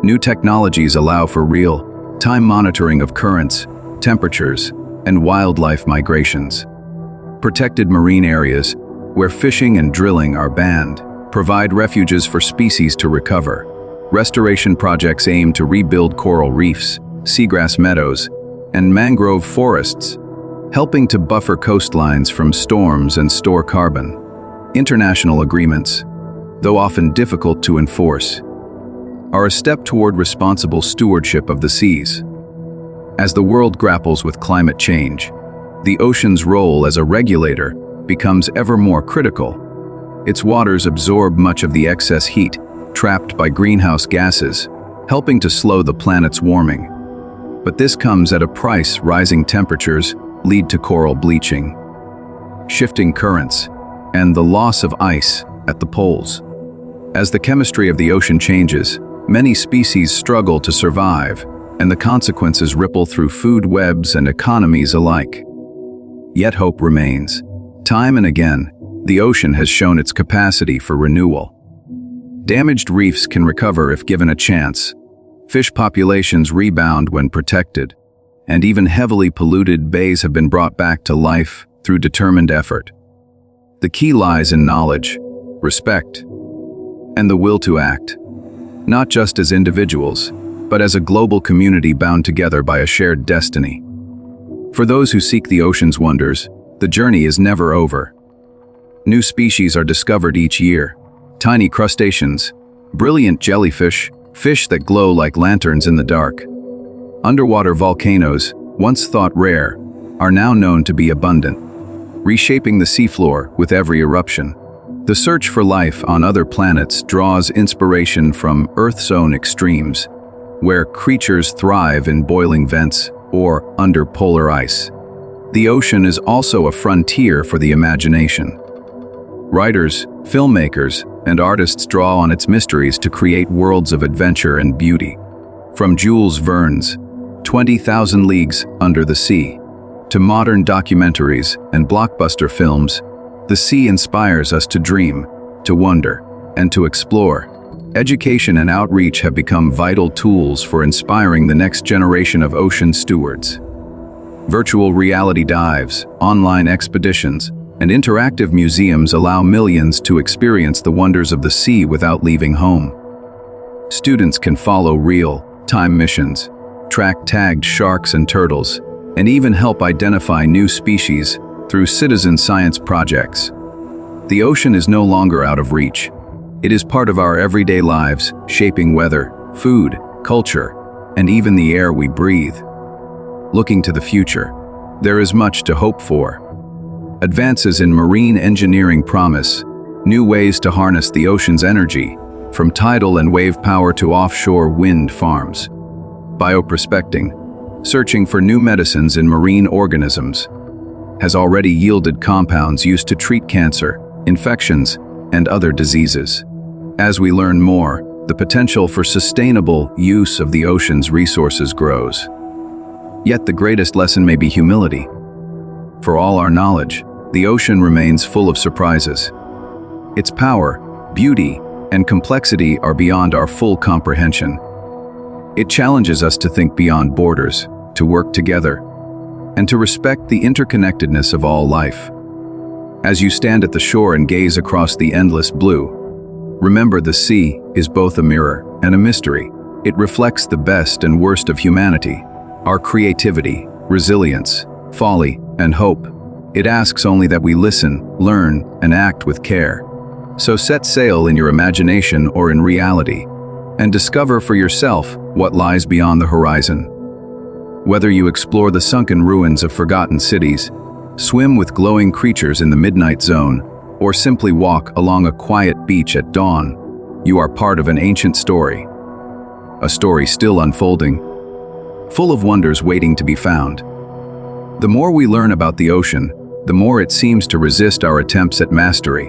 New technologies allow for real-time monitoring of currents, temperatures, and wildlife migrations. Protected marine areas, where fishing and drilling are banned, provide refuges for species to recover. Restoration projects aim to rebuild coral reefs, seagrass meadows, and mangrove forests, helping to buffer coastlines from storms and store carbon. International agreements, though often difficult to enforce, are a step toward responsible stewardship of the seas. As the world grapples with climate change, the ocean's role as a regulator becomes ever more critical. Its waters absorb much of the excess heat trapped by greenhouse gases, helping to slow the planet's warming. But this comes at a price. Rising temperatures lead to coral bleaching, shifting currents, and the loss of ice at the poles. As the chemistry of the ocean changes, many species struggle to survive, and the consequences ripple through food webs and economies alike. Yet hope remains. Time and again, the ocean has shown its capacity for renewal. Damaged reefs can recover if given a chance. Fish populations rebound when protected, and even heavily polluted bays have been brought back to life through determined effort. The key lies in knowledge, respect, and the will to act, not just as individuals, but as a global community bound together by a shared destiny. For those who seek the ocean's wonders, the journey is never over. New species are discovered each year. Tiny crustaceans, brilliant jellyfish, fish that glow like lanterns in the dark. Underwater volcanoes, once thought rare, are now known to be abundant, reshaping the seafloor with every eruption. The search for life on other planets draws inspiration from Earth's own extremes, where creatures thrive in boiling vents or under polar ice. The ocean is also a frontier for the imagination. Writers, filmmakers, and artists draw on its mysteries to create worlds of adventure and beauty. From Jules Verne's 20,000 Leagues Under the Sea to modern documentaries and blockbuster films, the sea inspires us to dream, to wonder, and to explore. Education and outreach have become vital tools for inspiring the next generation of ocean stewards. Virtual reality dives, online expeditions, and interactive museums allow millions to experience the wonders of the sea without leaving home. Students can follow real-time missions, track tagged sharks and turtles, and even help identify new species through citizen science projects. The ocean is no longer out of reach. It is part of our everyday lives, shaping weather, food, culture, and even the air we breathe. Looking to the future, there is much to hope for. Advances in marine engineering promise new ways to harness the ocean's energy, from tidal and wave power to offshore wind farms. Bioprospecting, searching for new medicines in marine organisms, has already yielded compounds used to treat cancer, infections, and other diseases. As we learn more, the potential for sustainable use of the ocean's resources grows. Yet the greatest lesson may be humility. For all our knowledge, the ocean remains full of surprises. Its power, beauty, and complexity are beyond our full comprehension. It challenges us to think beyond borders, to work together, and to respect the interconnectedness of all life. As you stand at the shore and gaze across the endless blue, remember the sea is both a mirror and a mystery. It reflects the best and worst of humanity, our creativity, resilience, folly, and hope. It asks only that we listen, learn, and act with care. So set sail in your imagination or in reality, and discover for yourself what lies beyond the horizon. Whether you explore the sunken ruins of forgotten cities, swim with glowing creatures in the midnight zone, or simply walk along a quiet beach at dawn, you are part of an ancient story. A story still unfolding, full of wonders waiting to be found. The more we learn about the ocean, the more it seems to resist our attempts at mastery.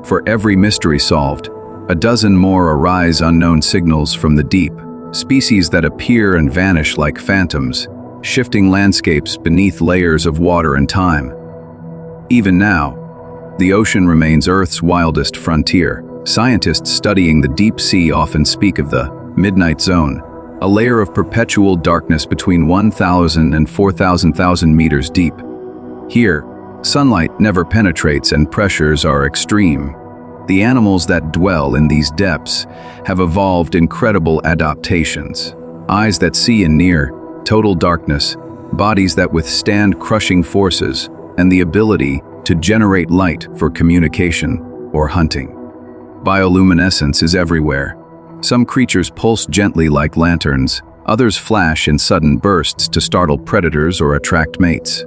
For every mystery solved, a dozen more arise, unknown signals from the deep, species that appear and vanish like phantoms, shifting landscapes beneath layers of water and time. Even now, the ocean remains Earth's wildest frontier. Scientists studying the deep sea often speak of the midnight zone, a layer of perpetual darkness between 1,000 and 4,000 meters deep. Here, sunlight never penetrates and pressures are extreme. The animals that dwell in these depths have evolved incredible adaptations. Eyes that see in near, total darkness, bodies that withstand crushing forces, and the ability to generate light for communication or hunting. Bioluminescence is everywhere. Some creatures pulse gently like lanterns, others flash in sudden bursts to startle predators or attract mates.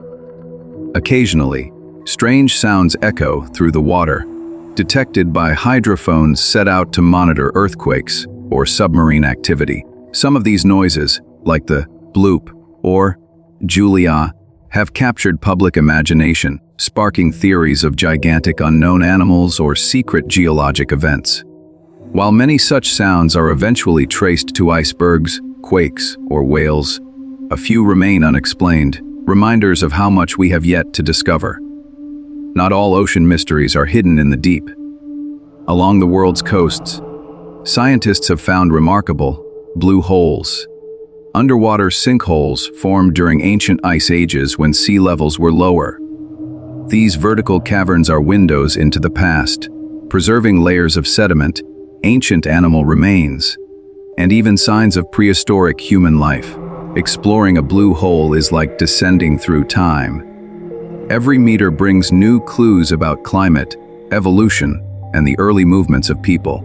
Occasionally, strange sounds echo through the water, detected by hydrophones set out to monitor earthquakes or submarine activity. Some of these noises, like the bloop or Julia, have captured public imagination, sparking theories of gigantic unknown animals or secret geologic events. While many such sounds are eventually traced to icebergs, quakes, or whales, a few remain unexplained, reminders of how much we have yet to discover. Not all ocean mysteries are hidden in the deep. Along the world's coasts, scientists have found remarkable blue holes, underwater sinkholes formed during ancient ice ages when sea levels were lower. These vertical caverns are windows into the past, preserving layers of sediment, ancient animal remains, and even signs of prehistoric human life. Exploring a blue hole is like descending through time. Every meter brings new clues about climate, evolution, and the early movements of people.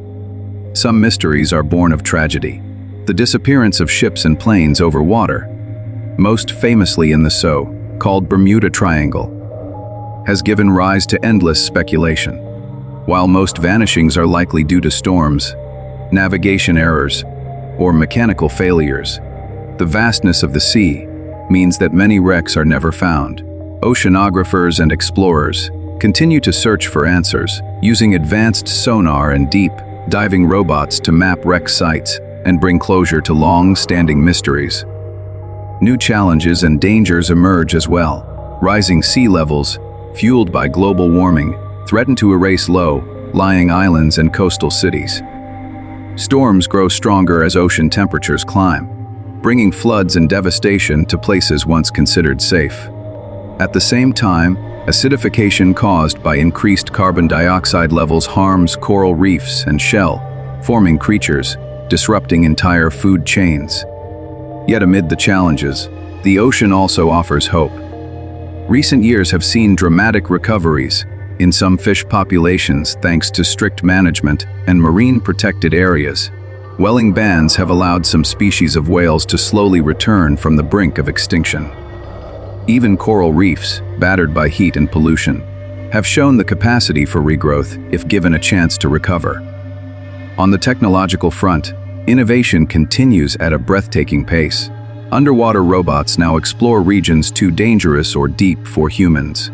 Some mysteries are born of tragedy. The disappearance of ships and planes over water, most famously in the so-called Bermuda Triangle, has given rise to endless speculation. While most vanishings are likely due to storms, navigation errors, or mechanical failures, the vastness of the sea means that many wrecks are never found. Oceanographers and explorers continue to search for answers, using advanced sonar and deep diving robots to map wreck sites and bring closure to long-standing mysteries. New challenges and dangers emerge as well. Rising sea levels, fueled by global warming, threaten to erase low-lying islands and coastal cities. Storms grow stronger as ocean temperatures climb, bringing floods and devastation to places once considered safe. At the same time, acidification caused by increased carbon dioxide levels harms coral reefs and shell-forming creatures, disrupting entire food chains. Yet amid the challenges, the ocean also offers hope. Recent years have seen dramatic recoveries in some fish populations thanks to strict management and marine protected areas. Whaling bans have allowed some species of whales to slowly return from the brink of extinction. Even coral reefs, battered by heat and pollution, have shown the capacity for regrowth if given a chance to recover. On the technological front, innovation continues at a breathtaking pace. Underwater robots now explore regions too dangerous or deep for humans.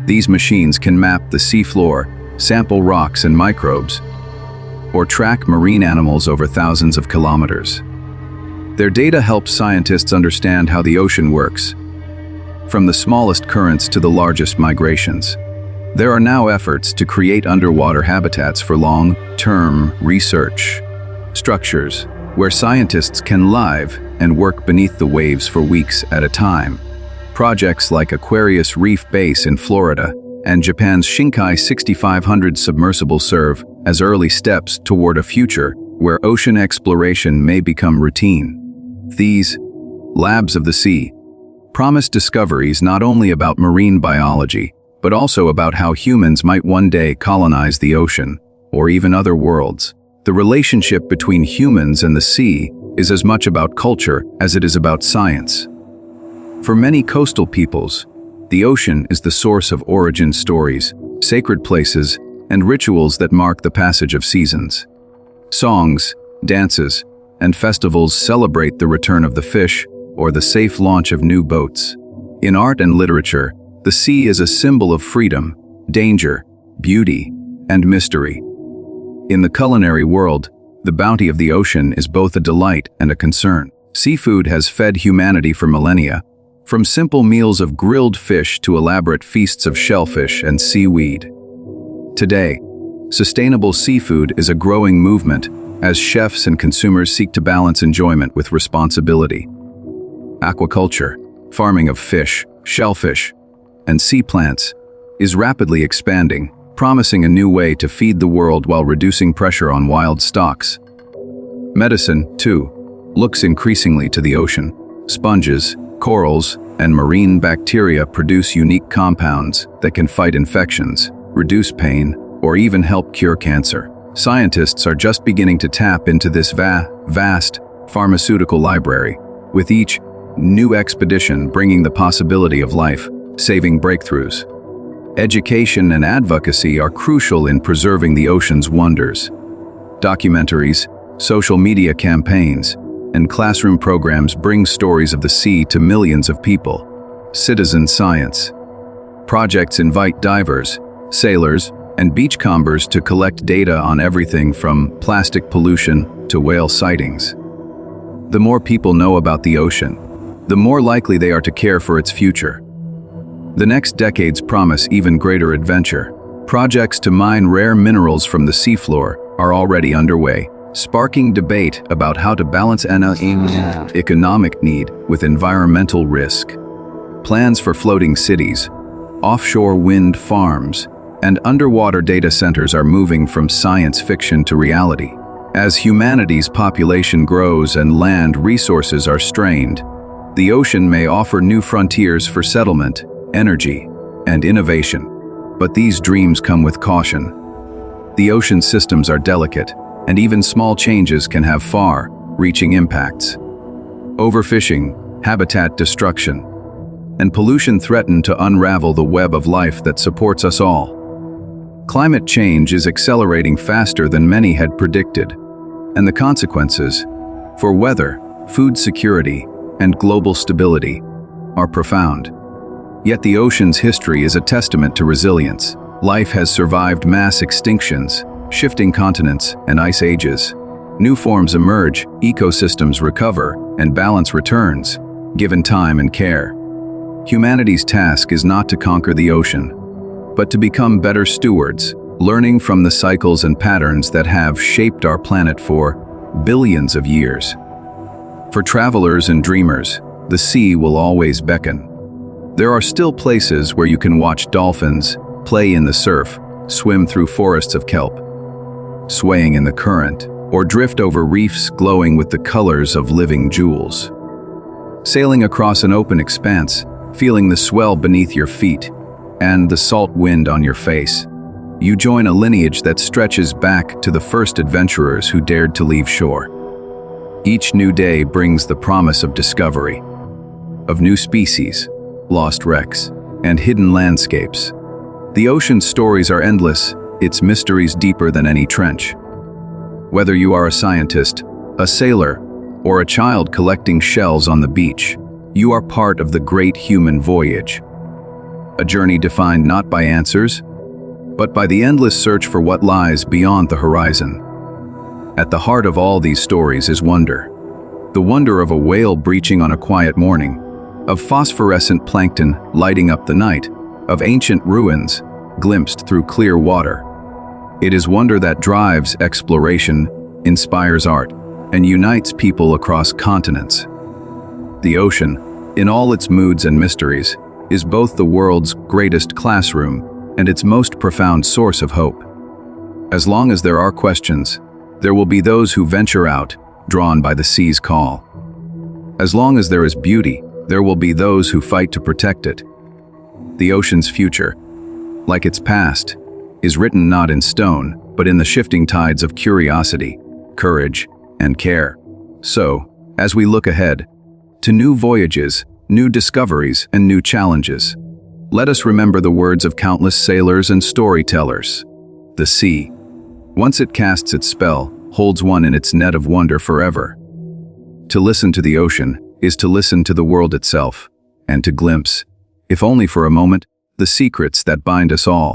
These machines can map the seafloor, sample rocks and microbes, or track marine animals over thousands of kilometers. Their data helps scientists understand how the ocean works, from the smallest currents to the largest migrations. There are now efforts to create underwater habitats for long-term research structures where scientists can live and work beneath the waves for weeks at a time. Projects like Aquarius Reef Base in Florida and Japan's Shinkai 6500 submersible serve as early steps toward a future where ocean exploration may become routine. These labs of the sea promise discoveries not only about marine biology, but also about how humans might one day colonize the ocean, or even other worlds. The relationship between humans and the sea is as much about culture as it is about science. For many coastal peoples, the ocean is the source of origin stories, sacred places, and rituals that mark the passage of seasons. Songs, dances, and festivals celebrate the return of the fish or the safe launch of new boats. In art and literature, the sea is a symbol of freedom, danger, beauty, and mystery. In the culinary world, the bounty of the ocean is both a delight and a concern. Seafood has fed humanity for millennia, from simple meals of grilled fish to elaborate feasts of shellfish and seaweed. Today, sustainable seafood is a growing movement as chefs and consumers seek to balance enjoyment with responsibility. Aquaculture, farming of fish, shellfish, and sea plants, is rapidly expanding, promising a new way to feed the world while reducing pressure on wild stocks. Medicine, too, looks increasingly to the ocean. Sponges, corals, and marine bacteria produce unique compounds that can fight infections, reduce pain, or even help cure cancer. Scientists are just beginning to tap into this vast pharmaceutical library, with each new expedition bringing the possibility of life-saving breakthroughs. Education and advocacy are crucial in preserving the ocean's wonders. Documentaries, social media campaigns, and classroom programs bring stories of the sea to millions of people. Citizen science projects invite divers, sailors, and beachcombers to collect data on everything from plastic pollution to whale sightings. The more people know about the ocean, the more likely they are to care for its future. The next decades promise even greater adventure. Projects to mine rare minerals from the seafloor are already underway, sparking debate about how to balance economic need with environmental risk. Plans for floating cities, offshore wind farms, and underwater data centers are moving from science fiction to reality. As humanity's population grows and land resources are strained, the ocean may offer new frontiers for settlement, energy, and innovation. But these dreams come with caution. The ocean systems are delicate, and even small changes can have far-reaching impacts. Overfishing, habitat destruction, and pollution threaten to unravel the web of life that supports us all. Climate change is accelerating faster than many had predicted, and the consequences for weather, food security, and global stability are profound. Yet the ocean's history is a testament to resilience. Life has survived mass extinctions, shifting continents, and ice ages. New forms emerge, ecosystems recover, and balance returns, given time and care. Humanity's task is not to conquer the ocean, but to become better stewards, learning from the cycles and patterns that have shaped our planet for billions of years. For travelers and dreamers, the sea will always beckon. There are still places where you can watch dolphins, play in the surf, swim through forests of kelp, swaying in the current, or drift over reefs glowing with the colors of living jewels. Sailing across an open expanse, feeling the swell beneath your feet and the salt wind on your face, you join a lineage that stretches back to the first adventurers who dared to leave shore. Each new day brings the promise of discovery, of new species, lost wrecks, and hidden landscapes. The ocean's stories are endless, its mysteries deeper than any trench. Whether you are a scientist, a sailor, or a child collecting shells on the beach, you are part of the great human voyage. A journey defined not by answers, but by the endless search for what lies beyond the horizon. At the heart of all these stories is wonder. The wonder of a whale breaching on a quiet morning, of phosphorescent plankton lighting up the night, of ancient ruins glimpsed through clear water. It is wonder that drives exploration, inspires art, and unites people across continents. The ocean, in all its moods and mysteries, is both the world's greatest classroom and its most profound source of hope. As long as there are questions, there will be those who venture out, drawn by the sea's call. As long as there is beauty, there will be those who fight to protect it. The ocean's future, like its past, is written not in stone, but in the shifting tides of curiosity, courage, and care. So, as we look ahead, to new voyages, new discoveries, and new challenges, let us remember the words of countless sailors and storytellers. The sea, once it casts its spell, holds one in its net of wonder forever. To listen to the ocean is to listen to the world itself, and to glimpse, if only for a moment, the secrets that bind us all.